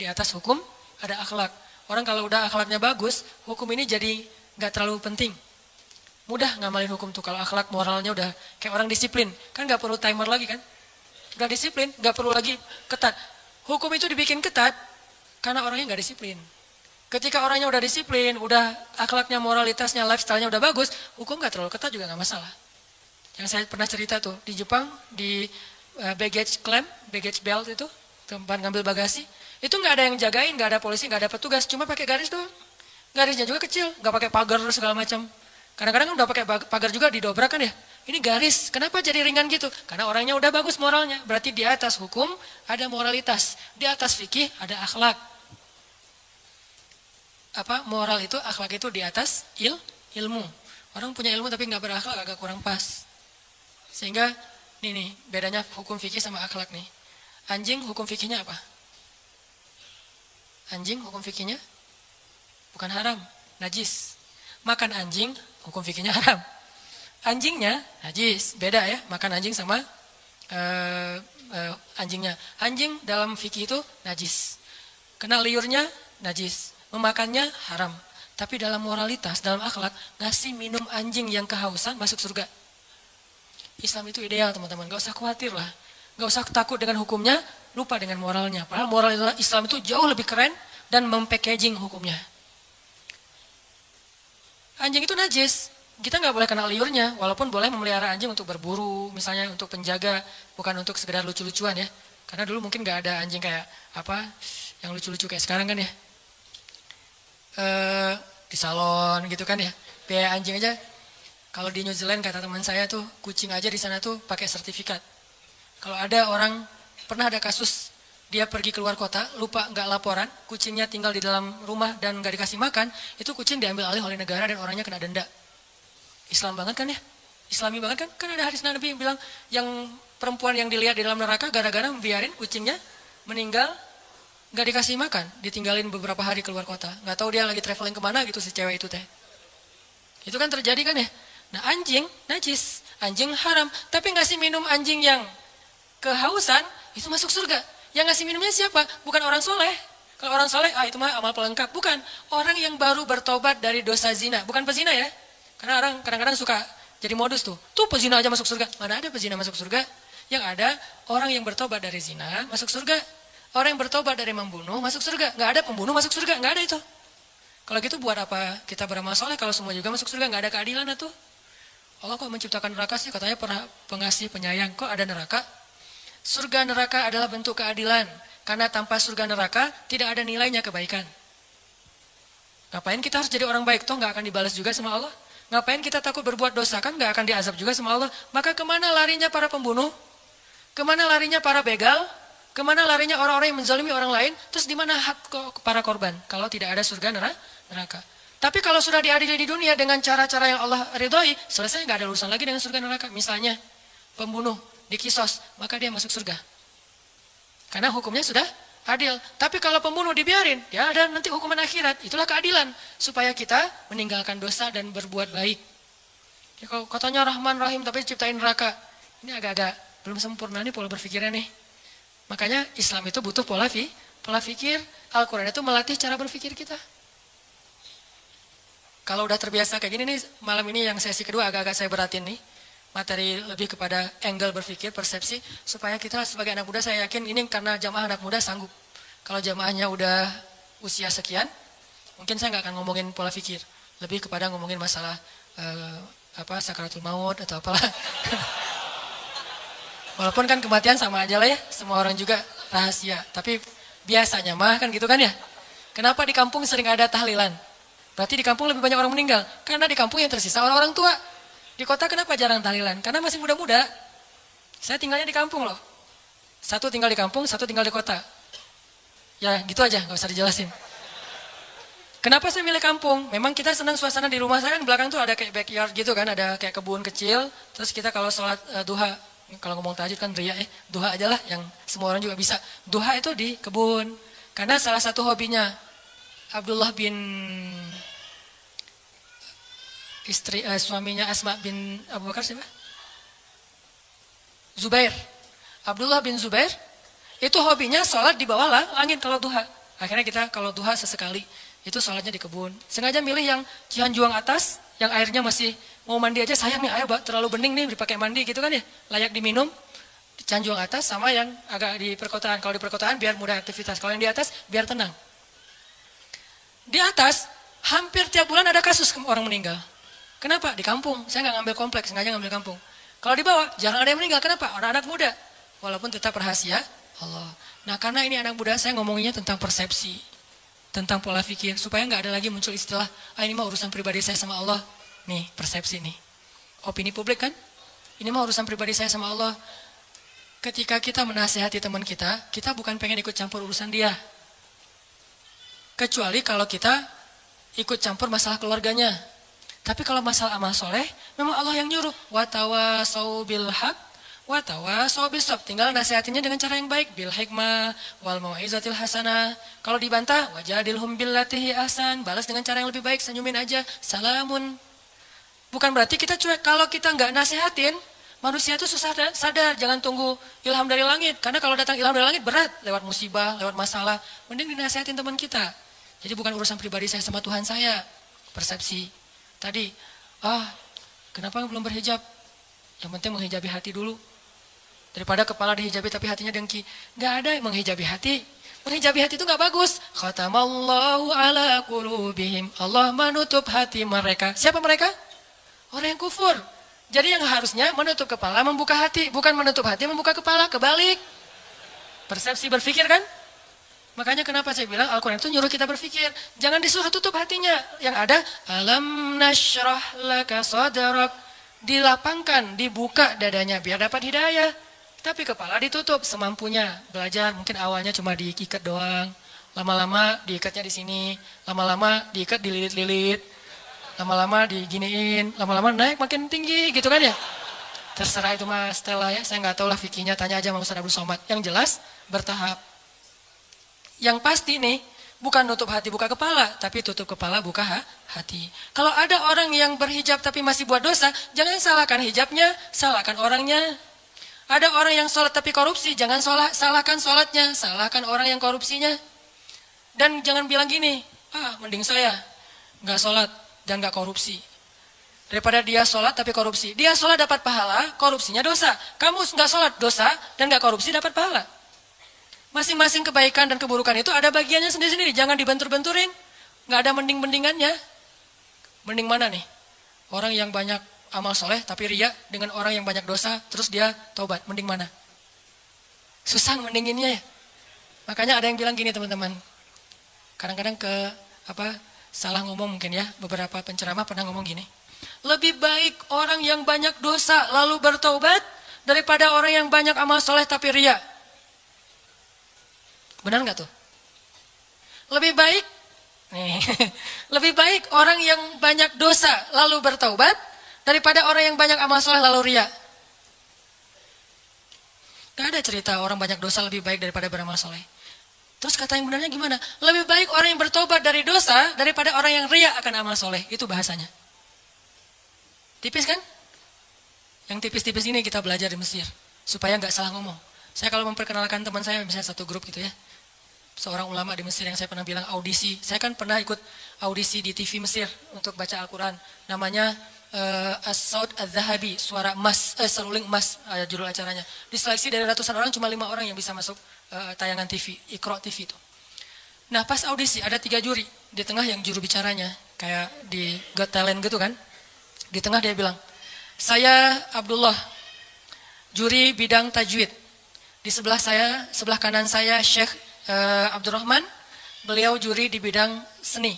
Di atas hukum ada akhlak. Orang kalau udah akhlaknya bagus, hukum ini jadi nggak terlalu penting. mudah ngamalin hukum tuh. Kalau akhlak moralnya udah kayak orang disiplin, kan nggak perlu timer lagi kan? Udah disiplin, nggak perlu lagi ketat. Hukum itu dibikin ketat karena orangnya nggak disiplin. Ketika orangnya udah disiplin, udah akhlaknya, moralitasnya, lifestyle-nya udah bagus, hukum nggak terlalu ketat juga nggak masalah. Yang saya pernah cerita tuh di Jepang, di baggage claim, baggage belt itu tempat ngambil bagasi, itu nggak ada yang jagain, nggak ada polisi, nggak ada petugas, cuma pakai garis doang. Garisnya juga kecil, nggak pakai pagar segala macam. Kadang-kadang udah pakai pagar juga didobrak kan ya. Ini garis, kenapa jadi ringan gitu? Karena orangnya udah bagus moralnya. Berarti di atas hukum ada moralitas, di atas fikih ada akhlak. Moral itu, akhlak itu di atas ilmu. Orang punya ilmu tapi nggak berakhlak agak kurang pas. Sehingga nih bedanya hukum fikih sama akhlak nih. Anjing hukum fikihnya apa? Anjing hukum fikihnya bukan haram, najis. Makan anjing hukum fikihnya haram. Anjingnya najis, beda ya. Makan anjing sama anjingnya. Anjing dalam fikih itu najis. Kena liurnya najis. Memakannya haram. Tapi dalam moralitas, dalam akhlak, ngasih minum anjing yang kehausan masuk surga. Islam itu ideal teman-teman, gak usah khawatir lah. Gak usah takut dengan hukumnya, lupa dengan moralnya. Padahal moral Islam itu jauh lebih keren dan mempackaging hukumnya. Anjing itu najis, kita nggak boleh kena liurnya, walaupun boleh memelihara anjing untuk berburu, misalnya untuk penjaga, bukan untuk sekedar lucu-lucuan ya. Karena dulu mungkin nggak ada anjing kayak yang lucu-lucu kayak sekarang kan ya. Di salon gitu kan ya. Biaya anjing aja, kalau di New Zealand kata teman saya tuh, kucing aja di sana tuh pakai sertifikat. Kalau ada orang, pernah ada kasus, dia pergi keluar kota, lupa nggak laporan, kucingnya tinggal di dalam rumah dan nggak dikasih makan, itu kucing diambil alih oleh negara dan orangnya kena denda. Islam banget kan ya? Islami banget kan? Kan ada hadis Nabi yang bilang, yang perempuan yang dilihat di dalam neraka gara-gara membiarin kucingnya meninggal, nggak dikasih makan, ditinggalin beberapa hari keluar kota. Nggak tahu dia lagi traveling kemana gitu si cewek itu teh. Itu kan terjadi kan ya? Nah anjing, najis, anjing haram, tapi ngasih minum anjing yang kehausan, itu masuk surga. Yang ngasih minumnya siapa? Bukan orang soleh. Kalau orang soleh, itu mah amal pelengkap. Bukan. Orang yang baru bertobat dari dosa zina. Bukan pezina ya. Karena orang kadang-kadang suka jadi modus tuh. Tuh pezina aja masuk surga. Mana ada pezina masuk surga? Yang ada orang yang bertobat dari zina masuk surga. Orang yang bertobat dari membunuh masuk surga. Nggak ada pembunuh masuk surga. Nggak ada itu. Kalau gitu buat apa kita beramal soleh kalau semua juga masuk surga? Nggak ada keadilan itu. Allah kok menciptakan neraka sih? Katanya pengasih penyayang. Kok ada neraka? Surga neraka adalah bentuk keadilan. Karena tanpa surga neraka tidak ada nilainya kebaikan. Ngapain kita harus jadi orang baik? Toh nggak akan dibalas juga sama Allah. Ngapain kita takut berbuat dosa? Kan nggak akan diazab juga sama Allah. Maka kemana larinya para pembunuh? Kemana larinya para begal? Kemana larinya orang-orang yang menzalimi orang lain? Terus di mana hak para korban? Kalau tidak ada surga neraka. Tapi kalau sudah diadili di dunia dengan cara-cara yang Allah ridhoi, selesai nggak ada urusan lagi dengan surga neraka. Misalnya pembunuh dikisos, maka dia masuk surga. Karena hukumnya sudah adil. Tapi kalau pembunuh dibiarin, ya ada nanti hukuman akhirat. Itulah keadilan. Supaya kita meninggalkan dosa dan berbuat baik. Ya, kalau katanya Rahman Rahim tapi ciptain neraka, ini agak-agak belum sempurna nih pola berpikirnya nih. Makanya Islam itu butuh pola pikir. Al-Quran itu melatih cara berpikir kita. Kalau udah terbiasa kayak gini nih, malam ini yang sesi kedua agak-agak saya beratin nih. Materi lebih kepada angle berpikir, persepsi, supaya kita sebagai anak muda, saya yakin ini karena jamaah anak muda sanggup. Kalau jamaahnya udah usia sekian, mungkin saya nggak akan ngomongin pola pikir, lebih kepada ngomongin masalah sakaratul maut atau apalah. Walaupun kan kematian sama aja lah ya, semua orang juga rahasia. Tapi biasanya mah kan gitu kan ya. Kenapa di kampung sering ada tahlilan? Berarti di kampung lebih banyak orang meninggal, karena di kampung yang tersisa orang-orang tua. Di kota kenapa jarang tahlilan? Karena masih muda-muda. Saya tinggalnya di kampung loh. Satu tinggal di kampung, satu tinggal di kota. Ya gitu aja, gak usah dijelasin. Kenapa saya milih kampung? Memang kita senang suasana di rumah saya kan belakang tuh ada kayak backyard gitu kan, ada kayak kebun kecil. Terus kita kalau sholat duha, kalau ngomong tahajud kan riya ya, duha aja lah yang semua orang juga bisa. Duha itu di kebun. Karena salah satu hobinya Abdullah bin suaminya Asma bin Abu Bakar siapa? Zubair. Abdullah bin Zubair itu hobinya sholat di bawah langit kalau duha. Akhirnya kita kalau duha sesekali, itu sholatnya di kebun. Sengaja milih yang Cianjuang atas, yang airnya masih mau mandi aja, sayang nih air terlalu bening nih dipakai mandi gitu kan ya, layak diminum. Di Cianjuang atas sama yang agak di perkotaan. Kalau di perkotaan biar mudah aktivitas, kalau yang di atas biar tenang. Di atas, hampir tiap bulan ada kasus orang meninggal. Kenapa? Di kampung. Saya nggak ngambil kompleks, sengaja ngambil kampung. Kalau di bawah, jarang ada yang meninggal. Kenapa? Anak-anak muda. Walaupun tetap rahasia Allah. Nah, karena ini anak muda, saya ngomonginnya tentang persepsi. Tentang pola pikir. Supaya nggak ada lagi muncul istilah, ini mah urusan pribadi saya sama Allah. Nih, persepsi nih. Opini publik kan? Ini mah urusan pribadi saya sama Allah. Ketika kita menasehati teman kita bukan pengen ikut campur urusan dia. Kecuali kalau kita ikut campur masalah keluarganya. Tapi kalau masalah amal soleh, memang Allah yang nyuruh. Wa tawasau bil haq, wa tawasau bis sabr. Tinggal nasihatinya dengan cara yang baik. Bil hikmah, wal mau'izatil hasanah. Kalau dibantah, wajadilhum billatihi ahsan. Balas dengan cara yang lebih baik, senyumin aja. Salamun. Bukan berarti kita cuek. Kalau kita nggak nasihatin, manusia itu susah sadar. Jangan tunggu ilham dari langit. Karena kalau datang ilham dari langit berat. Lewat musibah, lewat masalah. Mending dinasihatin teman kita. Jadi bukan urusan pribadi saya sama Tuhan saya. Persepsi. Tadi, kenapa belum berhijab? Yang penting menghijabi hati dulu. Daripada kepala dihijabi tapi hatinya dengki. Gak ada yang menghijabi hati. Menghijabi hati itu gak bagus. Khatamallahu ala qulubihim. Allah menutup hati mereka. Siapa mereka? Orang yang kufur. Jadi yang harusnya menutup kepala, membuka hati. Bukan menutup hati, membuka kepala. Kebalik. Persepsi berpikir kan? Makanya kenapa saya bilang Al-Quran itu nyuruh kita berpikir. Jangan disuruh tutup hatinya. Yang ada, alam nashrah laka sadrak. Dilapangkan, dibuka dadanya biar dapat hidayah. Tapi kepala ditutup semampunya. Belajar mungkin awalnya cuma diikat doang. Lama-lama diikatnya di sini. Lama-lama diikat dililit-lilit. Lama-lama diginiin. Lama-lama naik makin tinggi gitu kan ya. Terserah itu Mas Stella ya. Saya nggak tahu lah fikihnya, tanya aja sama Ustaz Abdul Somad. Yang jelas bertahap. Yang pasti nih, bukan nutup hati buka kepala, tapi tutup kepala buka hati. Kalau ada orang yang berhijab tapi masih buat dosa, jangan salahkan hijabnya, salahkan orangnya. Ada orang yang sholat tapi korupsi, jangan salahkan sholatnya, salahkan orang yang korupsinya. Dan jangan bilang gini, mending saya nggak sholat dan nggak korupsi. Daripada dia sholat tapi korupsi. Dia sholat dapat pahala, korupsinya dosa. Kamu nggak sholat dosa dan nggak korupsi dapat pahala. Masing-masing kebaikan dan keburukan itu ada bagiannya sendiri-sendiri. Jangan dibentur-benturin. Nggak ada mending-mendingannya. Mending mana nih? Orang yang banyak amal soleh tapi riya dengan orang yang banyak dosa terus dia taubat. Mending mana? Susah mendinginnya ya. Makanya ada yang bilang gini teman-teman. Kadang-kadang salah ngomong mungkin ya. Beberapa penceramah pernah ngomong gini. Lebih baik orang yang banyak dosa lalu bertaubat daripada orang yang banyak amal soleh tapi riya. Benar nggak tuh? Lebih baik orang yang banyak dosa lalu bertaubat daripada orang yang banyak amal soleh lalu riya. Gak ada cerita orang banyak dosa lebih baik daripada beramal soleh. Terus kata yang benarnya gimana? Lebih baik orang yang bertobat dari dosa daripada orang yang riya akan amal soleh. Itu bahasanya. Tipis kan? Yang tipis-tipis ini kita belajar di Mesir supaya nggak salah ngomong. Saya kalau memperkenalkan teman saya misalnya satu grup gitu ya. Seorang ulama di Mesir yang saya pernah bilang audisi. Saya kan pernah ikut audisi di TV Mesir untuk baca Al-Quran. Namanya As-Saud Al-Zahabi, suara emas, seruling emas judul acaranya. Diseleksi dari ratusan orang, cuma 5 orang yang bisa masuk tayangan TV, Iqra TV itu. Nah pas audisi ada 3 juri. Di tengah yang juru bicaranya, kayak di Got Talent gitu kan. Di tengah dia bilang, saya Abdullah, juri bidang tajwid. Di sebelah kanan saya Syekh Abdurrahman, beliau juri di bidang seni.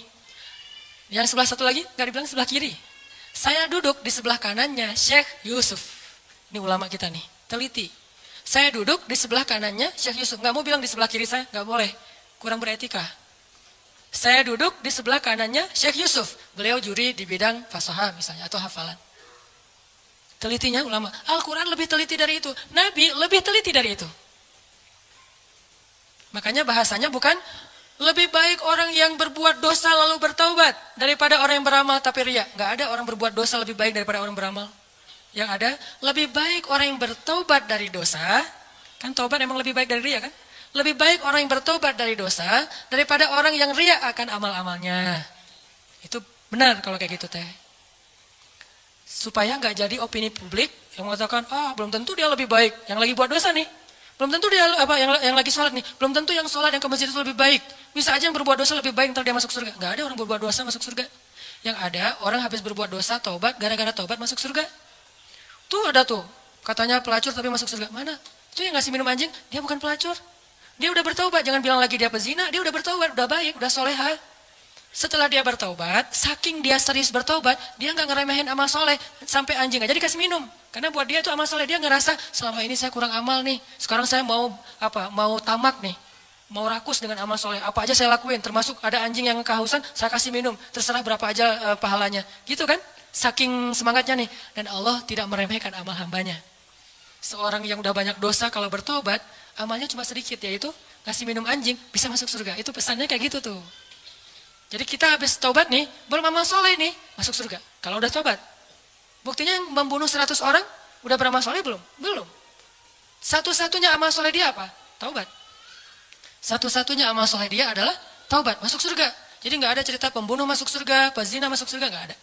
Yang sebelah satu lagi, nggak dibilang sebelah kiri. Saya duduk di sebelah kanannya Syekh Yusuf. Ini ulama kita nih, teliti. Saya duduk di sebelah kanannya Syekh Yusuf. Nggak mau bilang di sebelah kiri saya, nggak boleh. Kurang beretika. Saya duduk di sebelah kanannya Syekh Yusuf. Beliau juri di bidang fasoha misalnya, atau hafalan. Telitinya ulama. Al-Quran lebih teliti dari itu. Nabi lebih teliti dari itu. Makanya bahasanya bukan lebih baik orang yang berbuat dosa lalu bertaubat daripada orang yang beramal tapi riya. Gak ada orang berbuat dosa lebih baik daripada orang beramal. Yang ada lebih baik orang yang bertaubat dari dosa. Kan taubat emang lebih baik dari riya kan. Lebih baik orang yang bertobat dari dosa daripada orang yang riya akan amal-amalnya. Itu benar kalau kayak gitu teh. Supaya nggak jadi opini publik yang mengatakan, belum tentu dia lebih baik yang lagi buat dosa nih. Belum tentu dia yang lagi sholat nih. Belum tentu yang sholat yang ke masjid itu lebih baik. Bisa aja yang berbuat dosa lebih baik ntar dia masuk surga. Nggak ada orang berbuat dosa masuk surga. Yang ada orang habis berbuat dosa tobat, gara-gara tobat masuk surga. Tuh ada tuh, katanya pelacur tapi masuk surga. Mana? Itu yang ngasih minum anjing, dia bukan pelacur. Dia udah bertaubat, jangan bilang lagi dia pezina, dia udah bertaubat, udah baik, udah soleha. Setelah dia bertaubat, saking dia serius bertaubat, dia nggak ngeremehin amal soleh, sampai anjing aja dikasih minum. Karena buat dia itu amal soleh, dia ngerasa selama ini saya kurang amal nih, sekarang saya mau tamak nih, mau rakus dengan amal soleh, apa aja saya lakuin, termasuk ada anjing yang kehausan, saya kasih minum, terserah berapa aja pahalanya, gitu kan? Saking semangatnya nih, dan Allah tidak meremehkan amal hambanya. Seorang yang udah banyak dosa kalau bertobat, amalnya cuma sedikit, yaitu ngasih minum anjing, bisa masuk surga. Itu pesannya kayak gitu tuh. Jadi kita habis tobat nih, belum amal soleh nih, masuk surga. Kalau udah tobat. Buktinya yang membunuh 100 orang, udah beramal soleh belum? Belum. Satu-satunya amal soleh dia apa? Taubat. Satu-satunya amal soleh dia adalah taubat, masuk surga. Jadi nggak ada cerita pembunuh masuk surga, pezina masuk surga, nggak ada.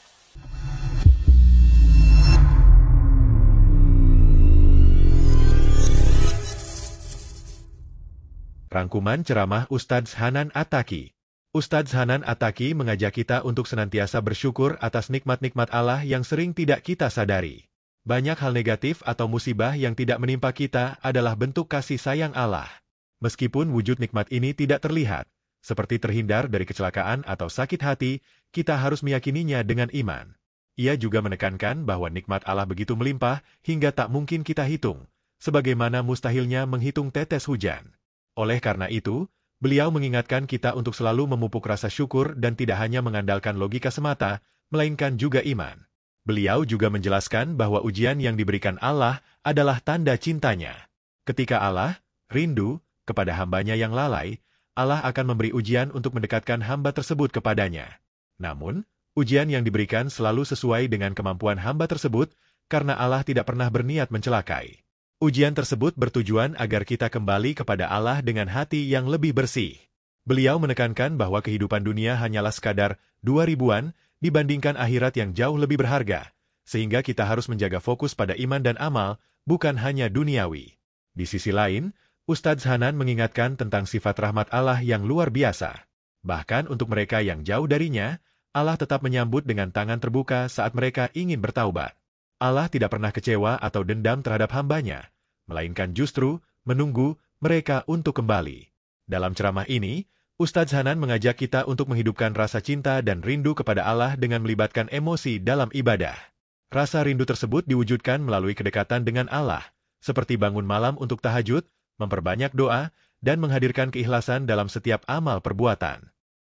Rangkuman ceramah Ustadz Hanan Attaqi. Ustadz Hanan Attaqi mengajak kita untuk senantiasa bersyukur atas nikmat-nikmat Allah yang sering tidak kita sadari. Banyak hal negatif atau musibah yang tidak menimpa kita adalah bentuk kasih sayang Allah. Meskipun wujud nikmat ini tidak terlihat, seperti terhindar dari kecelakaan atau sakit hati, kita harus meyakininya dengan iman. Ia juga menekankan bahwa nikmat Allah begitu melimpah hingga tak mungkin kita hitung, sebagaimana mustahilnya menghitung tetes hujan. Oleh karena itu, beliau mengingatkan kita untuk selalu memupuk rasa syukur dan tidak hanya mengandalkan logika semata, melainkan juga iman. Beliau juga menjelaskan bahwa ujian yang diberikan Allah adalah tanda cintanya. Ketika Allah rindu kepada hambanya yang lalai, Allah akan memberi ujian untuk mendekatkan hamba tersebut kepadanya. Namun, ujian yang diberikan selalu sesuai dengan kemampuan hamba tersebut, karena Allah tidak pernah berniat mencelakai. Ujian tersebut bertujuan agar kita kembali kepada Allah dengan hati yang lebih bersih. Beliau menekankan bahwa kehidupan dunia hanyalah sekadar 2000-an dibandingkan akhirat yang jauh lebih berharga, sehingga kita harus menjaga fokus pada iman dan amal, bukan hanya duniawi. Di sisi lain, Ustadz Hanan mengingatkan tentang sifat rahmat Allah yang luar biasa. Bahkan untuk mereka yang jauh darinya, Allah tetap menyambut dengan tangan terbuka saat mereka ingin bertaubat. Allah tidak pernah kecewa atau dendam terhadap hambanya, melainkan justru menunggu mereka untuk kembali. Dalam ceramah ini, Ustadz Hanan mengajak kita untuk menghidupkan rasa cinta dan rindu kepada Allah dengan melibatkan emosi dalam ibadah. Rasa rindu tersebut diwujudkan melalui kedekatan dengan Allah, seperti bangun malam untuk tahajud, memperbanyak doa, dan menghadirkan keikhlasan dalam setiap amal perbuatan.